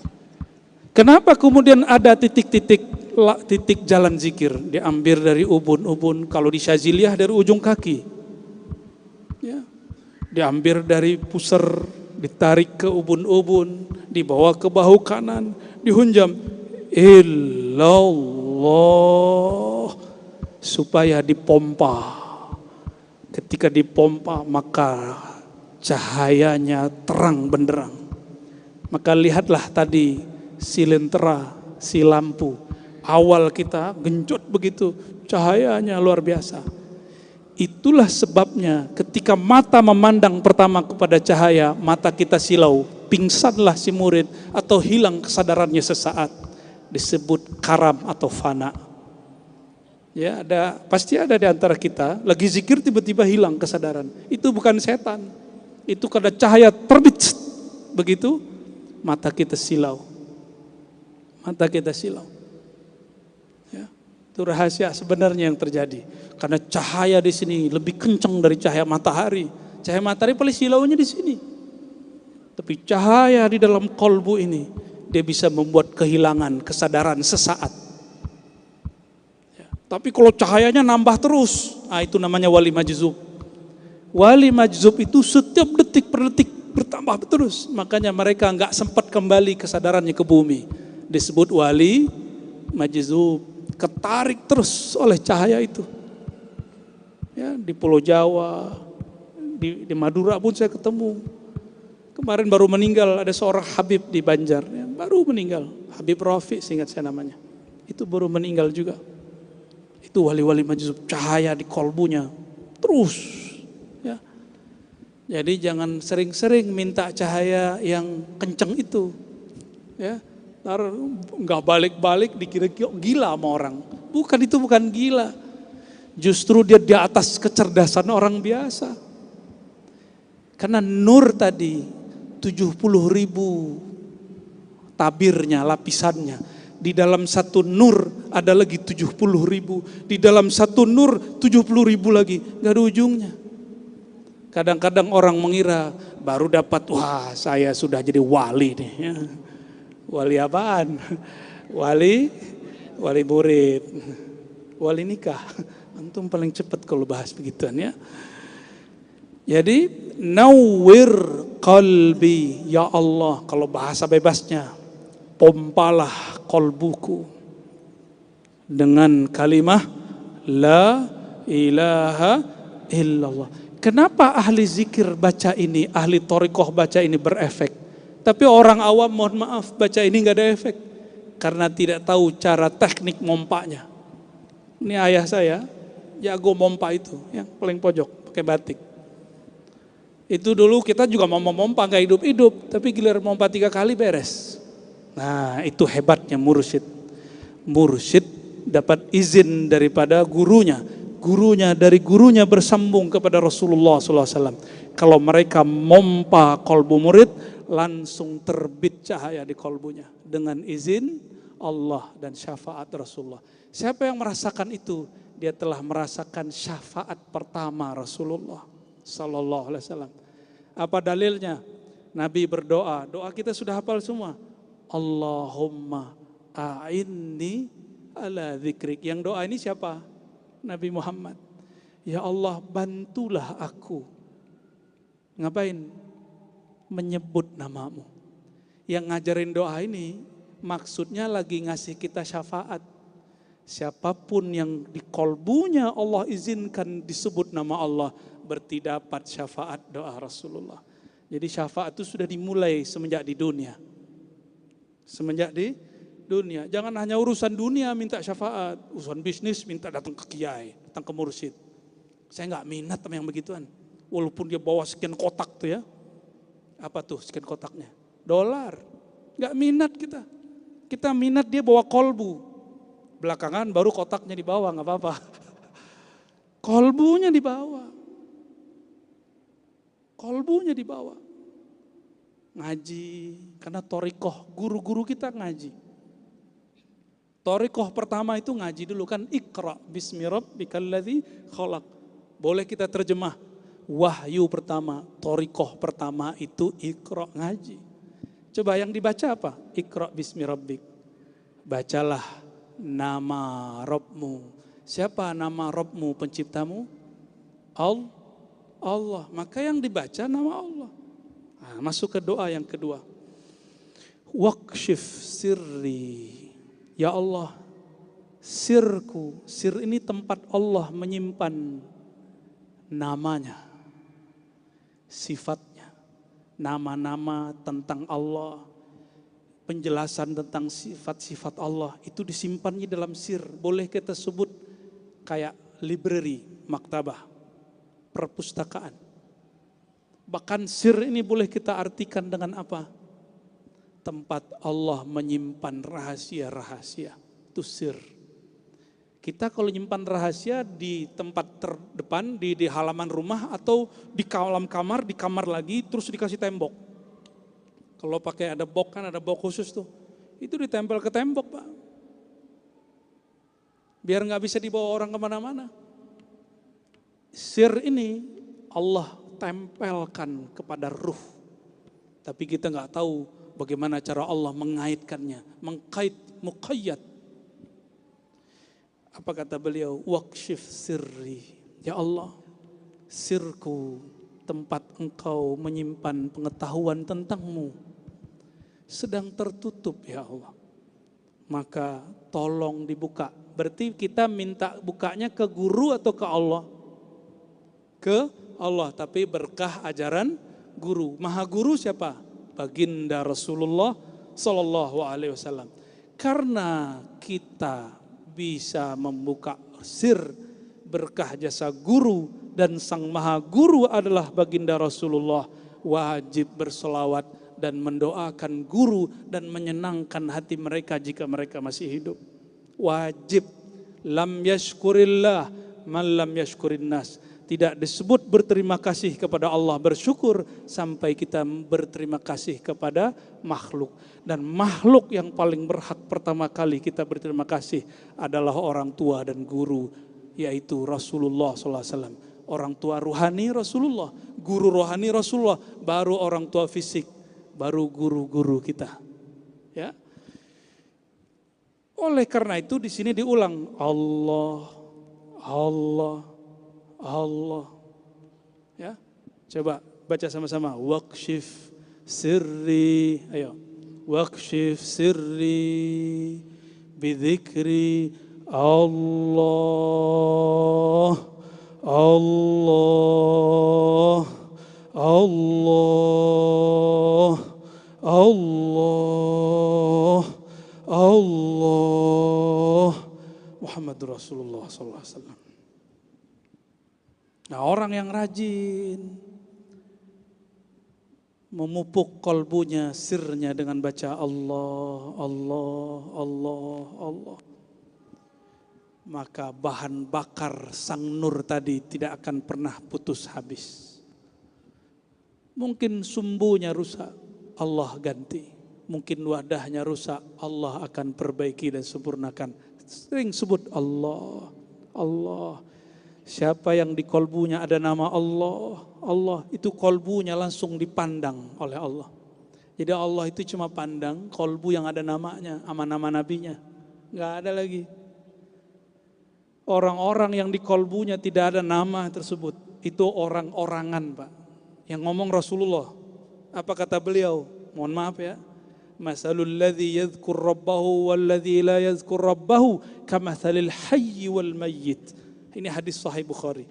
Kenapa kemudian ada titik-titik jalan zikir? Diambil dari ubun-ubun, kalau di Syaziliyah dari ujung kaki. Ya. Diambil dari pusar, ditarik ke ubun-ubun, dibawa ke bahu kanan, dihunjam illallah supaya dipompa. Ketika dipompa maka cahayanya terang benderang. Maka lihatlah tadi si lentera, si lampu. Awal kita genjot begitu, cahayanya luar biasa. Itulah sebabnya ketika mata memandang pertama kepada cahaya, mata kita silau. pingsanlah si murid atau hilang kesadarannya sesaat, disebut karam atau fana. Ya, pasti ada di antara kita lagi zikir tiba-tiba hilang kesadaran. Itu bukan setan. Itu karena cahaya terbit. Begitu mata kita silau. Mata kita silau. Ya, itu rahasia sebenarnya yang terjadi. Karena cahaya di sini lebih kencang dari cahaya matahari. Cahaya matahari paling silaunya di sini. Tapi cahaya di dalam kolbu ini, dia bisa membuat kehilangan kesadaran sesaat. Tapi kalau cahayanya nambah terus, itu namanya wali majzub. Wali majzub itu setiap detik per detik bertambah terus. Makanya mereka nggak sempat kembali kesadarannya ke bumi. Disebut wali majzub. Ketarik terus oleh cahaya itu. Ya, di Pulau Jawa, di Madura pun saya ketemu. Kemarin baru meninggal, ada seorang Habib di Banjar. Ya, baru meninggal. Habib Rafi, seingat saya namanya. Itu baru meninggal juga. Itu wali-wali majzub, cahaya di kolbunya terus. Ya. Jadi jangan sering-sering minta cahaya yang kenceng itu. Ya. Ntar nggak balik-balik dikira gila sama orang. Bukan, itu bukan gila. Justru dia di atas kecerdasan orang biasa. Karena nur tadi 70.000 tabirnya, lapisannya. Di dalam satu nur ada lagi 70.000. Di dalam satu nur 70.000 lagi. Gak ada ujungnya. Kadang-kadang orang mengira baru dapat, wah saya sudah jadi wali nih. Ya. Wali apaan? Wali murid. Wali nikah. Antum paling cepat kalau bahas begituan ya. Jadi nawwir qalbi ya Allah, kalau bahasa bebasnya, pompalah kolbuku dengan kalimah la ilaha illallah. Kenapa ahli zikir baca ini, ahli thariqah baca ini berefek, tapi orang awam mohon maaf baca ini gak ada efek karena tidak tahu cara teknik mompanya. Ini ayah saya jago mompa itu, yang paling pojok pakai batik. Itu dulu kita juga mau mompa gak hidup-hidup, tapi giliran mompa 3 kali beres. Nah, itu hebatnya mursyid. Mursyid dapat izin daripada gurunya. Gurunya dari gurunya bersambung kepada Rasulullah SAW. Kalau mereka mompa kolbu murid, langsung terbit cahaya di kolbunya. Dengan izin Allah dan syafaat Rasulullah. Siapa yang merasakan itu? Dia telah merasakan syafaat pertama Rasulullah SAW. Apa dalilnya? Nabi berdoa. Doa kita sudah hafal semua. Allahumma a'inni ala dzikrik. Yang doa ini siapa? Nabi Muhammad. Ya Allah, bantulah aku. Ngapain? Menyebut namamu. Yang ngajarin doa ini maksudnya lagi ngasih kita syafaat. Siapapun yang di kolbunya Allah izinkan disebut nama Allah, berarti dapat syafaat doa Rasulullah. Jadi syafaat itu sudah dimulai semenjak di dunia. Semenjak di dunia. Jangan hanya urusan dunia minta syafaat. Urusan bisnis minta datang ke kiai, datang ke mursyid. Saya nggak minat sama yang begituan. Walaupun dia bawa sekian kotak tuh ya. Apa tuh sekian kotaknya? $. Nggak minat kita. Kita minat dia bawa kolbu. Belakangan baru kotaknya dibawa, nggak apa-apa. Kolbunya dibawa. Kolbunya dibawa. Ngaji, karena thariqah, guru-guru kita ngaji. Thariqah pertama itu ngaji dulu kan, Iqra bismi rabbikal ladzi khalaq. Boleh kita terjemah, wahyu pertama, thariqah pertama itu Iqra, ngaji. Coba yang dibaca apa? Iqra bismi rabbik. Bacalah nama Rabbmu. Siapa nama Rabbmu, penciptamu? Allah. Maka yang dibaca nama Allah. Nah, masuk ke doa yang kedua. Waqshif sirri. Ya Allah, sirku. Sir ini tempat Allah menyimpan namanya, sifatnya, nama-nama tentang Allah, penjelasan tentang sifat-sifat Allah. Itu disimpannya dalam sir. Boleh kita sebut kayak library, maktabah, perpustakaan. Bahkan sir ini boleh kita artikan dengan apa? tempat Allah menyimpan rahasia-rahasia. Itu sir. Kita kalau nyimpan rahasia di tempat terdepan, di halaman rumah atau di kolam kamar, di kamar lagi, terus dikasih tembok. Kalau pakai ada box kan, ada box khusus tuh. Itu ditempel ke tembok, Pak. Biar nggak bisa dibawa orang kemana-mana. Sir ini Allah tempelkan kepada ruh. Tapi kita nggak tahu bagaimana cara Allah mengaitkannya, mengkait, muqayyad. Apa kata beliau? Waqshif sirri. Ya Allah, sirku, tempat engkau menyimpan pengetahuan tentangmu, sedang tertutup ya Allah. Maka tolong dibuka. Berarti kita minta bukanya ke guru atau ke Allah? Ke Allah, tapi berkah ajaran guru. Maha guru siapa? Baginda Rasulullah Sallallahu Alaihi Wasallam. Karena kita bisa membuka sir berkah jasa guru dan sang maha guru adalah baginda Rasulullah, wajib berselawat dan mendoakan guru dan menyenangkan hati mereka jika mereka masih hidup. Wajib. Lam yashkurillah man lam yashkurin nas. Tidak disebut berterima kasih kepada Allah, bersyukur sampai kita berterima kasih kepada makhluk. Dan makhluk yang paling berhak pertama kali kita berterima kasih adalah orang tua dan guru, yaitu Rasulullah SAW. Orang tua ruhani Rasulullah, guru rohani Rasulullah, baru orang tua fisik, baru guru-guru kita. Ya. Oleh karena itu di sini diulang Allah, Allah, Allah. Ya. Coba baca sama-sama. Waqshif sirri. Ayo. Waqshif sirri bidzikri Allah. Allah. Allah. Allah. Allah. Muhammadur Rasulullah sallallahu alaihi wasallam. Nah, orang yang rajin memupuk kolbunya, sirnya dengan baca Allah, Allah, Allah, Allah, maka bahan bakar sang nur tadi tidak akan pernah putus habis. Mungkin sumbunya rusak, Allah ganti. Mungkin wadahnya rusak, Allah akan perbaiki dan sempurnakan. Sering sebut Allah, Allah. Siapa yang di kolbunya ada nama Allah, Allah, itu kolbunya langsung dipandang oleh Allah. Jadi Allah itu cuma pandang kolbu yang ada namanya, sama nama nabinya. Nggak ada lagi. Orang-orang yang di kolbunya tidak ada nama tersebut, itu orang-orangan, Pak. Yang ngomong Rasulullah. Apa kata beliau? Mohon maaf ya. Masalul ladzi yadhkur rabbahu wal ladzi la yadhkur rabbahu kamathalil hayyi wal mayyit. Ini hadis Sahih Bukhari.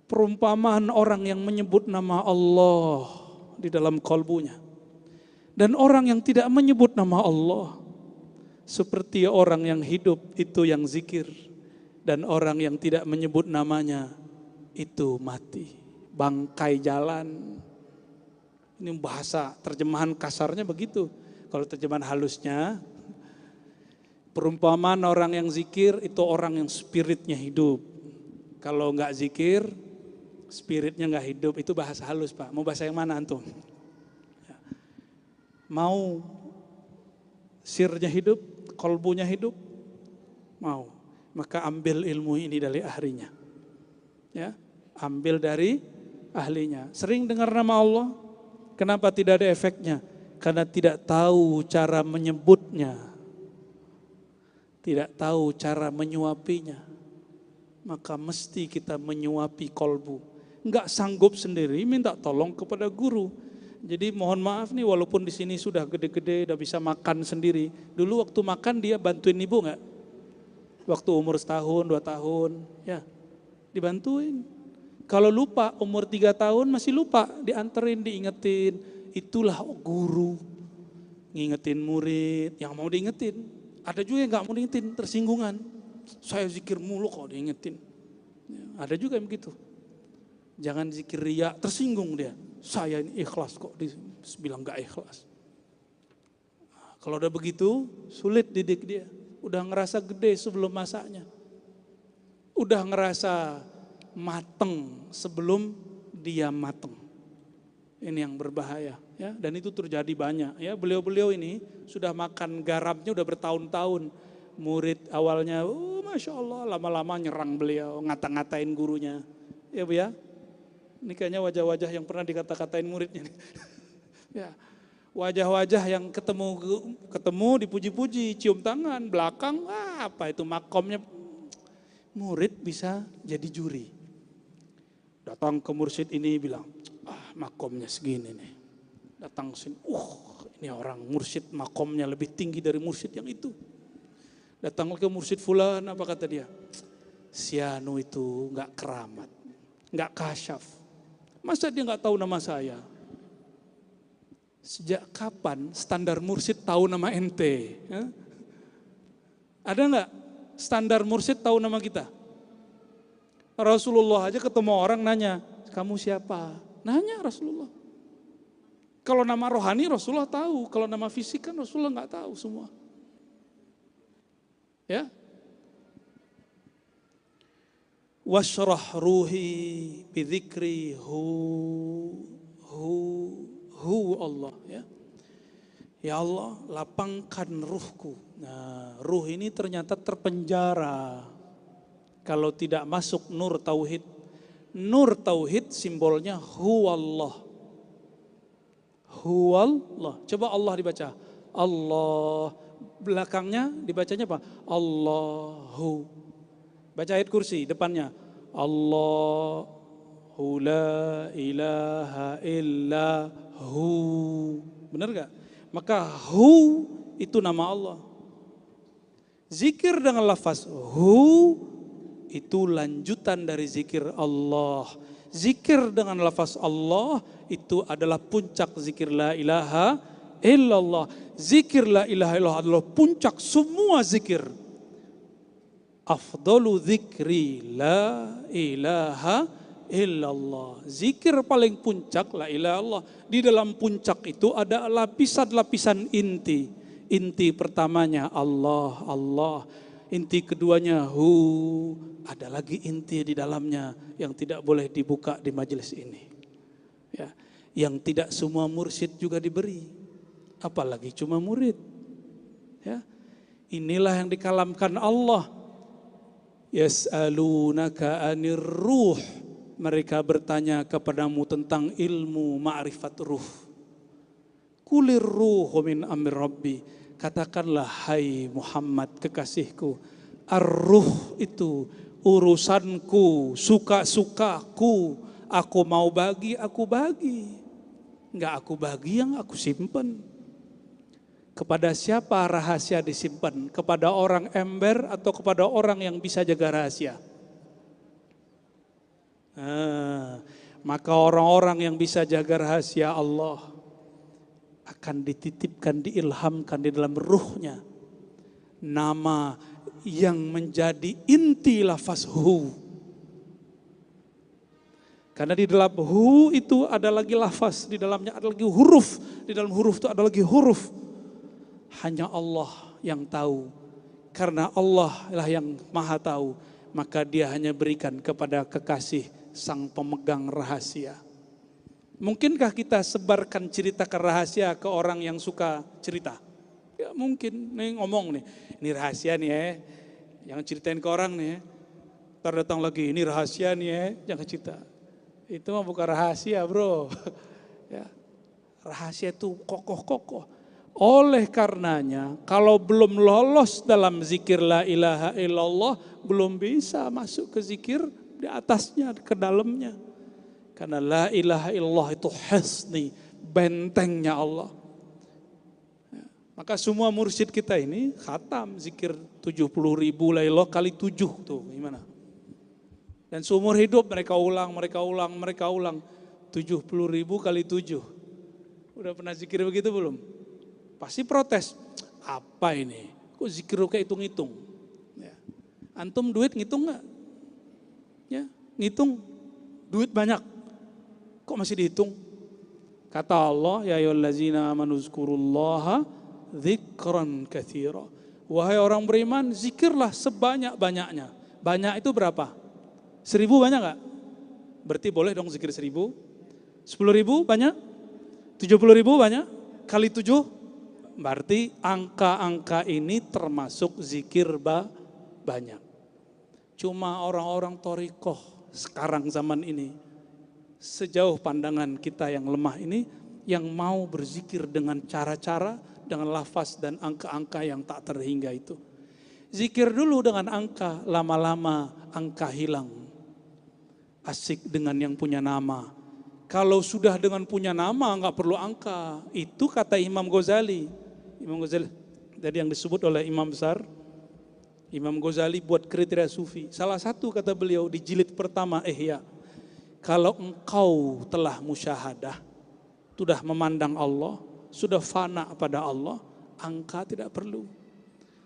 Perumpamaan orang yang menyebut nama Allah di dalam kalbunya dan orang yang tidak menyebut nama Allah, seperti orang yang hidup itu yang zikir dan orang yang tidak menyebut namanya itu mati, bangkai jalan. Ini bahasa terjemahan kasarnya begitu. Kalau terjemahan halusnya, perumpamaan orang yang zikir itu orang yang spiritnya hidup. Kalau enggak zikir, spiritnya enggak hidup, itu bahasa halus, Pak. Mau bahasa yang mana antum? Mau sirnya hidup, kolbunya hidup? Mau. Maka ambil ilmu ini dari ahlinya. Ya, ambil dari ahlinya. Sering dengar nama Allah, kenapa tidak ada efeknya? Karena tidak tahu cara menyebutnya. Tidak tahu cara menyuapinya. Maka mesti kita menyuapi kolbu. Enggak sanggup sendiri, minta tolong kepada guru. Jadi mohon maaf nih, walaupun di sini sudah gede-gede, udah bisa makan sendiri. Dulu waktu makan dia bantuin ibu enggak? Waktu umur setahun, 2 tahun, ya dibantuin. Kalau lupa, umur 3 tahun masih lupa, dianterin, diingetin. Itulah guru, ngingetin murid yang mau diingetin. Ada juga yang gak mau diingetin, tersinggungan. Saya zikir mulu kok diingetin. Ya, ada juga yang begitu. Jangan zikir riya, tersinggung dia. Saya ini ikhlas kok, bilang gak ikhlas. Kalau udah begitu, sulit didik dia. Udah ngerasa gede sebelum masanya. Udah ngerasa mateng sebelum dia mateng. Ini yang berbahaya, ya. Dan itu terjadi banyak, ya. Beliau-beliau ini sudah makan garamnya udah bertahun-tahun. Murid awalnya, Masya Allah, lama-lama nyerang beliau, ngata-ngatain gurunya. Ya Bu ya, ini kayaknya wajah-wajah yang pernah dikata-katain muridnya. Ya, wajah-wajah yang ketemu dipuji-puji, cium tangan, belakang, apa itu makomnya. Murid bisa jadi juri. Datang ke mursyid ini bilang, makomnya segini nih. Datang sini, ini orang mursyid makomnya lebih tinggi dari mursyid yang itu. Datang ke mursyid fulan, apa kata dia? Si anu itu nggak keramat, nggak kasyaf. Masa dia nggak tahu nama saya? Sejak kapan standar mursyid tahu nama ente? Ada nggak standar mursyid tahu nama kita? Rasulullah aja ketemu orang nanya, kamu siapa? Nanya Rasulullah. Kalau nama rohani Rasulullah tahu, kalau nama fisik kan Rasulullah nggak tahu semua. Ya, wasyrah ruhi bidzikri hu Allah, ya. Ya Allah, lapangkan ruhku. Nah, ruh ini ternyata terpenjara kalau tidak masuk nur tauhid. Nur tauhid simbolnya huwallah. Huwallah. Coba Allah dibaca. Allah. Belakangnya dibacanya apa? Allahu. Baca ayat kursi depannya. Allahu la ilaha illa hu. Benar gak? Maka hu itu nama Allah. Zikir dengan lafaz hu itu lanjutan dari zikir Allah. Zikir dengan lafaz Allah itu adalah puncak zikir la ilaha illallah. Zikir la ilaha illallah adalah puncak semua zikir. Afdalu zikri la ilaha illallah. Zikir paling puncak la ilaha illallah. Di dalam puncak itu ada lapisan-lapisan inti. Inti pertamanya Allah, Allah. Inti keduanya hu. Ada lagi inti di dalamnya yang tidak boleh dibuka di majelis ini. Ya, yang tidak semua mursyid juga diberi. Apalagi cuma murid. Ya. Inilah yang dikalamkan Allah. Yas'alunaka 'anir ruh. Mereka bertanya kepadamu tentang ilmu ma'rifat ruh. Kulir ruhu min amri rabbi. Katakanlah hai Muhammad kekasihku, ar-ruh itu urusanku, suka-sukaku. Aku mau bagi, aku bagi. Enggak aku bagi yang aku simpan. Kepada siapa rahasia disimpan? Kepada orang ember atau kepada orang yang bisa jaga rahasia? Maka orang-orang yang bisa jaga rahasia Allah akan dititipkan, diilhamkan di dalam ruhnya nama yang menjadi inti lafaz hu. Karena di dalam hu itu ada lagi lafaz, di dalamnya ada lagi huruf, di dalam huruf itu ada lagi huruf. Hanya Allah yang tahu. Karena Allah lah yang maha tahu, maka dia hanya berikan kepada kekasih sang pemegang rahasia. Mungkinkah kita sebarkan cerita ke rahasia ke orang yang suka cerita? Ya mungkin, nih ngomong nih, ini rahasia nih ya, jangan ceritain ke orang nih ya. Ntar datang lagi, ini rahasia nih ya, jangan cerita. Itu mah bukan rahasia bro. Ya, rahasia itu kokoh-kokoh. Oleh karenanya, kalau belum lolos dalam zikir la ilaha illallah, belum bisa masuk ke zikir di atasnya, ke dalamnya. Karena la ilaha illallah itu hisni, bentengnya Allah. Ya, maka semua mursyid kita ini khatam zikir 70.000 la ilallah kali 7 tuh gimana? Dan seumur hidup mereka ulang. 70.000 kali 7. Udah pernah zikir begitu belum? Pasti protes. Apa ini? Kok zikir kayak hitung-hitung? Ya. Antum duit ngitung gak? Ya, ngitung duit banyak. Kok masih dihitung? Kata Allah, ya ayyuhallazina amanu zkurullaha dzikran katsira. Wahai orang beriman, zikirlah sebanyak-banyaknya. Banyak itu berapa? 1000 banyak nggak? Berarti boleh dong zikir 1000. 10.000 banyak? 70.000 banyak? Kali 7? Berarti angka-angka ini termasuk zikir banyak. Cuma orang-orang thariqah sekarang zaman ini, sejauh pandangan kita yang lemah ini, yang mau berzikir dengan cara-cara, dengan lafaz dan angka-angka yang tak terhingga itu. Zikir dulu dengan angka, lama-lama angka hilang. Asik dengan yang punya nama. Kalau sudah dengan punya nama nggak perlu angka. Itu kata Imam Ghazali. Imam Ghazali tadi yang disebut oleh Imam besar. Imam Ghazali buat kriteria sufi. Salah satu kata beliau di jilid pertama Ihya. Kalau engkau telah musyahadah, sudah memandang Allah, sudah fana pada Allah, angka tidak perlu.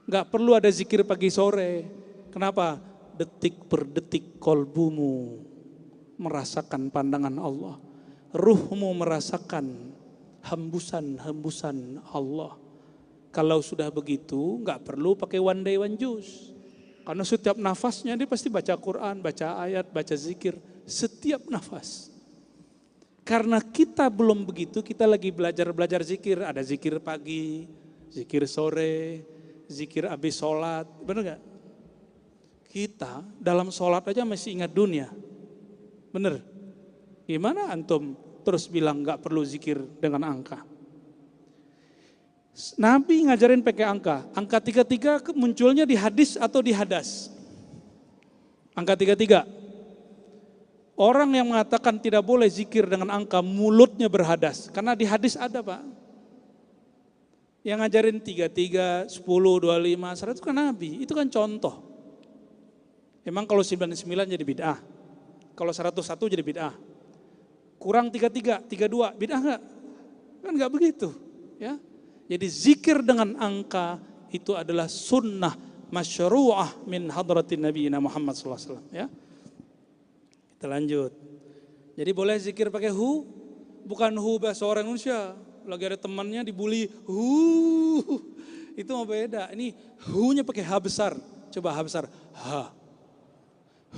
Enggak perlu ada zikir pagi sore. Kenapa? Detik per detik kolbumu merasakan pandangan Allah. Ruhmu merasakan hembusan-hembusan Allah. Kalau sudah begitu, enggak perlu pakai one day one juice. Karena setiap nafasnya dia pasti baca Quran, baca ayat, baca zikir. Setiap nafas. Karena kita belum begitu, kita lagi belajar zikir. Ada zikir pagi, zikir sore, zikir habis sholat. Benar gak? Kita dalam sholat aja masih ingat dunia. Benar? Gimana antum terus bilang gak perlu zikir dengan angka? Nabi ngajarin pakai angka. Angka 33 munculnya di hadis atau di hadas? Angka 33. Orang yang mengatakan tidak boleh zikir dengan angka, mulutnya berhadas. Karena di hadis ada Pak. Yang ngajarin 33, 10, 25, 100 kan Nabi. Itu kan contoh. Emang kalau 99 jadi bid'ah. Kalau 101 jadi bid'ah. Kurang 33, 32, bid'ah enggak? Kan enggak begitu. Ya. Jadi zikir dengan angka itu adalah sunnah masyru'ah min hadratin Nabi Muhammad SAW. Ya. Kita lanjut. Jadi boleh zikir pakai hu, bukan hu bahasa orang Indonesia. Lagi ada temannya dibully, hu. Itu mau beda. Ini hu-nya pakai ha besar. Coba ha besar. Ha.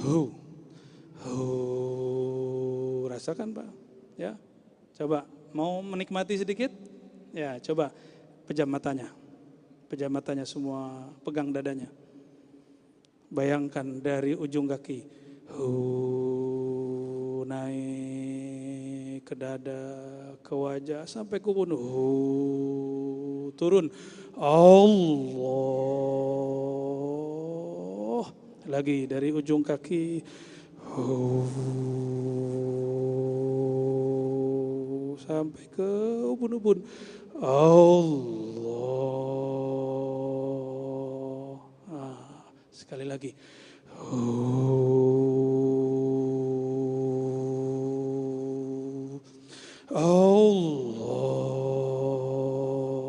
Hu. Hu. Rasakan Pak. Ya. Coba mau menikmati sedikit? Ya, coba pejam matanya. Pejam matanya semua, pegang dadanya. Bayangkan dari ujung kaki. Naik ke dada, ke wajah sampai ke bunuh. Turun. Allah. Lagi dari ujung kaki. Sampai ke ubun-ubun. Allah. Sekali lagi. Allah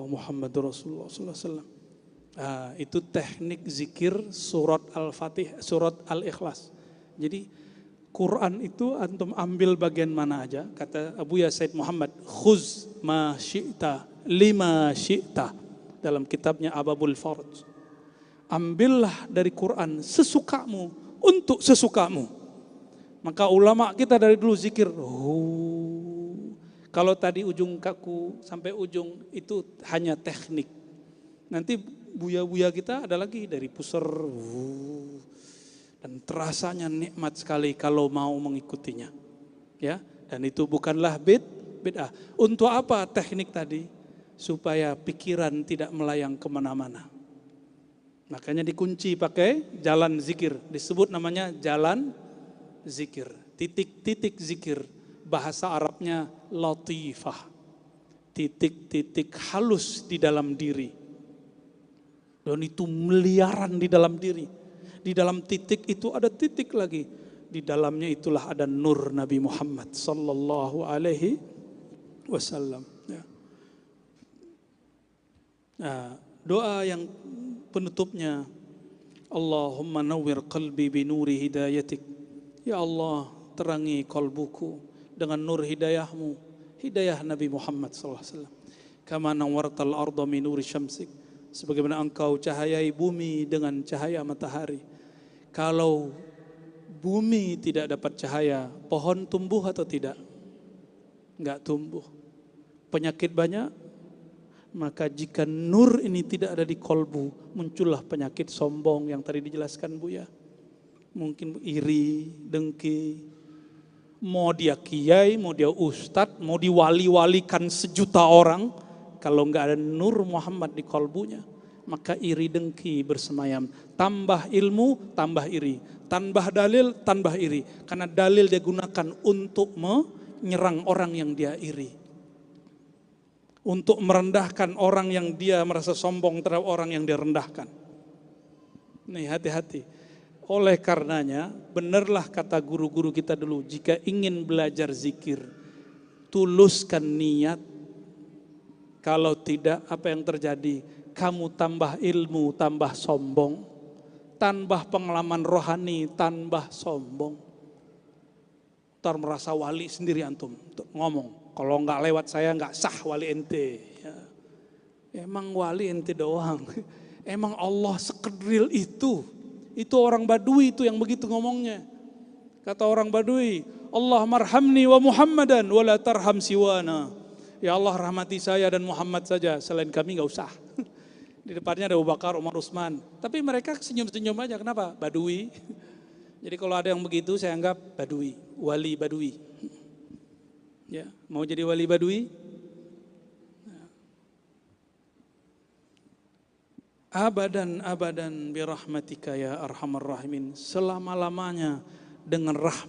Muhammadur Rasulullah SAW. Itu teknik zikir surat Al-Fatihah, surat Al-Ikhlas. Jadi Quran itu antum ambil bagian mana aja. Kata Abu Ya Said Muhammad, khuz ma syi'ta lima syi'ta. Dalam kitabnya Ababul Farj. Ambillah dari Quran sesukamu untuk sesukamu. Maka ulama kita dari dulu zikir. Kalau tadi ujung kaku sampai ujung itu hanya teknik. Nanti buya-buya kita ada lagi dari pusar. Dan terasanya nikmat sekali kalau mau mengikutinya. Ya, dan itu bukanlah bid'ah. Untuk apa teknik tadi? Supaya pikiran tidak melayang kemana-mana. Makanya dikunci pakai jalan zikir. Disebut namanya jalan zikir. Titik-titik zikir. Bahasa Arabnya latifah. Titik-titik halus di dalam diri. Dan itu miliaran di dalam diri. Di dalam titik itu ada titik lagi. Di dalamnya itulah ada nur Nabi Muhammad sallallahu alaihi wasallam. Ya. Nah, doa yang penutupnya, Allahumma nawwir qalbi bi nuri hidayatik. Ya Allah, terangi kalbuku dengan nur hidayahmu, hidayah Nabi Muhammad sallallahu alaihi wasallam. Kama nawwartal arda min nuri syamsik. Sebagaimana engkau cahayai bumi dengan cahaya matahari. Kalau bumi tidak dapat cahaya, pohon tumbuh atau tidak? Enggak tumbuh. Penyakit banyak, maka jika nur ini tidak ada di kolbu, muncullah penyakit sombong yang tadi dijelaskan Buya. Mungkin iri, dengki, mau dia kiai, mau dia ustadz, mau diwali-walikan sejuta orang, kalau enggak ada nur Muhammad di kolbunya, maka iri dengki bersemayam. Tambah ilmu, tambah iri. Tambah dalil, tambah iri. Karena dalil dia gunakan untuk menyerang orang yang dia iri. Untuk merendahkan orang yang dia merasa sombong terhadap orang yang dia rendahkan. Nih hati-hati. Oleh karenanya, benarlah kata guru-guru kita dulu, jika ingin belajar zikir, tuluskan niat. Kalau tidak, apa yang terjadi? Kamu tambah ilmu, tambah sombong. Tambah pengalaman rohani, tambah sombong. Ntar merasa wali sendiri antum, ngomong. Kalau nggak lewat saya nggak sah wali ente. Ya. Emang wali ente doang. Emang Allah sekedril itu. Itu orang Badui itu yang begitu ngomongnya. Kata orang Badui, Allah marhamni wa Muhammadan wa la tarham siwana. Ya Allah rahmati saya dan Muhammad saja, selain kami nggak usah. Di depannya ada Abu Bakar, Umar, Utsman. Tapi mereka senyum-senyum aja, kenapa? Badui. Jadi kalau ada yang begitu saya anggap Badui, wali Badui. Ya, mau jadi wali Badui? Abadan birahmatika ya arhamar rahimin. Selama-lamanya dengan rahmat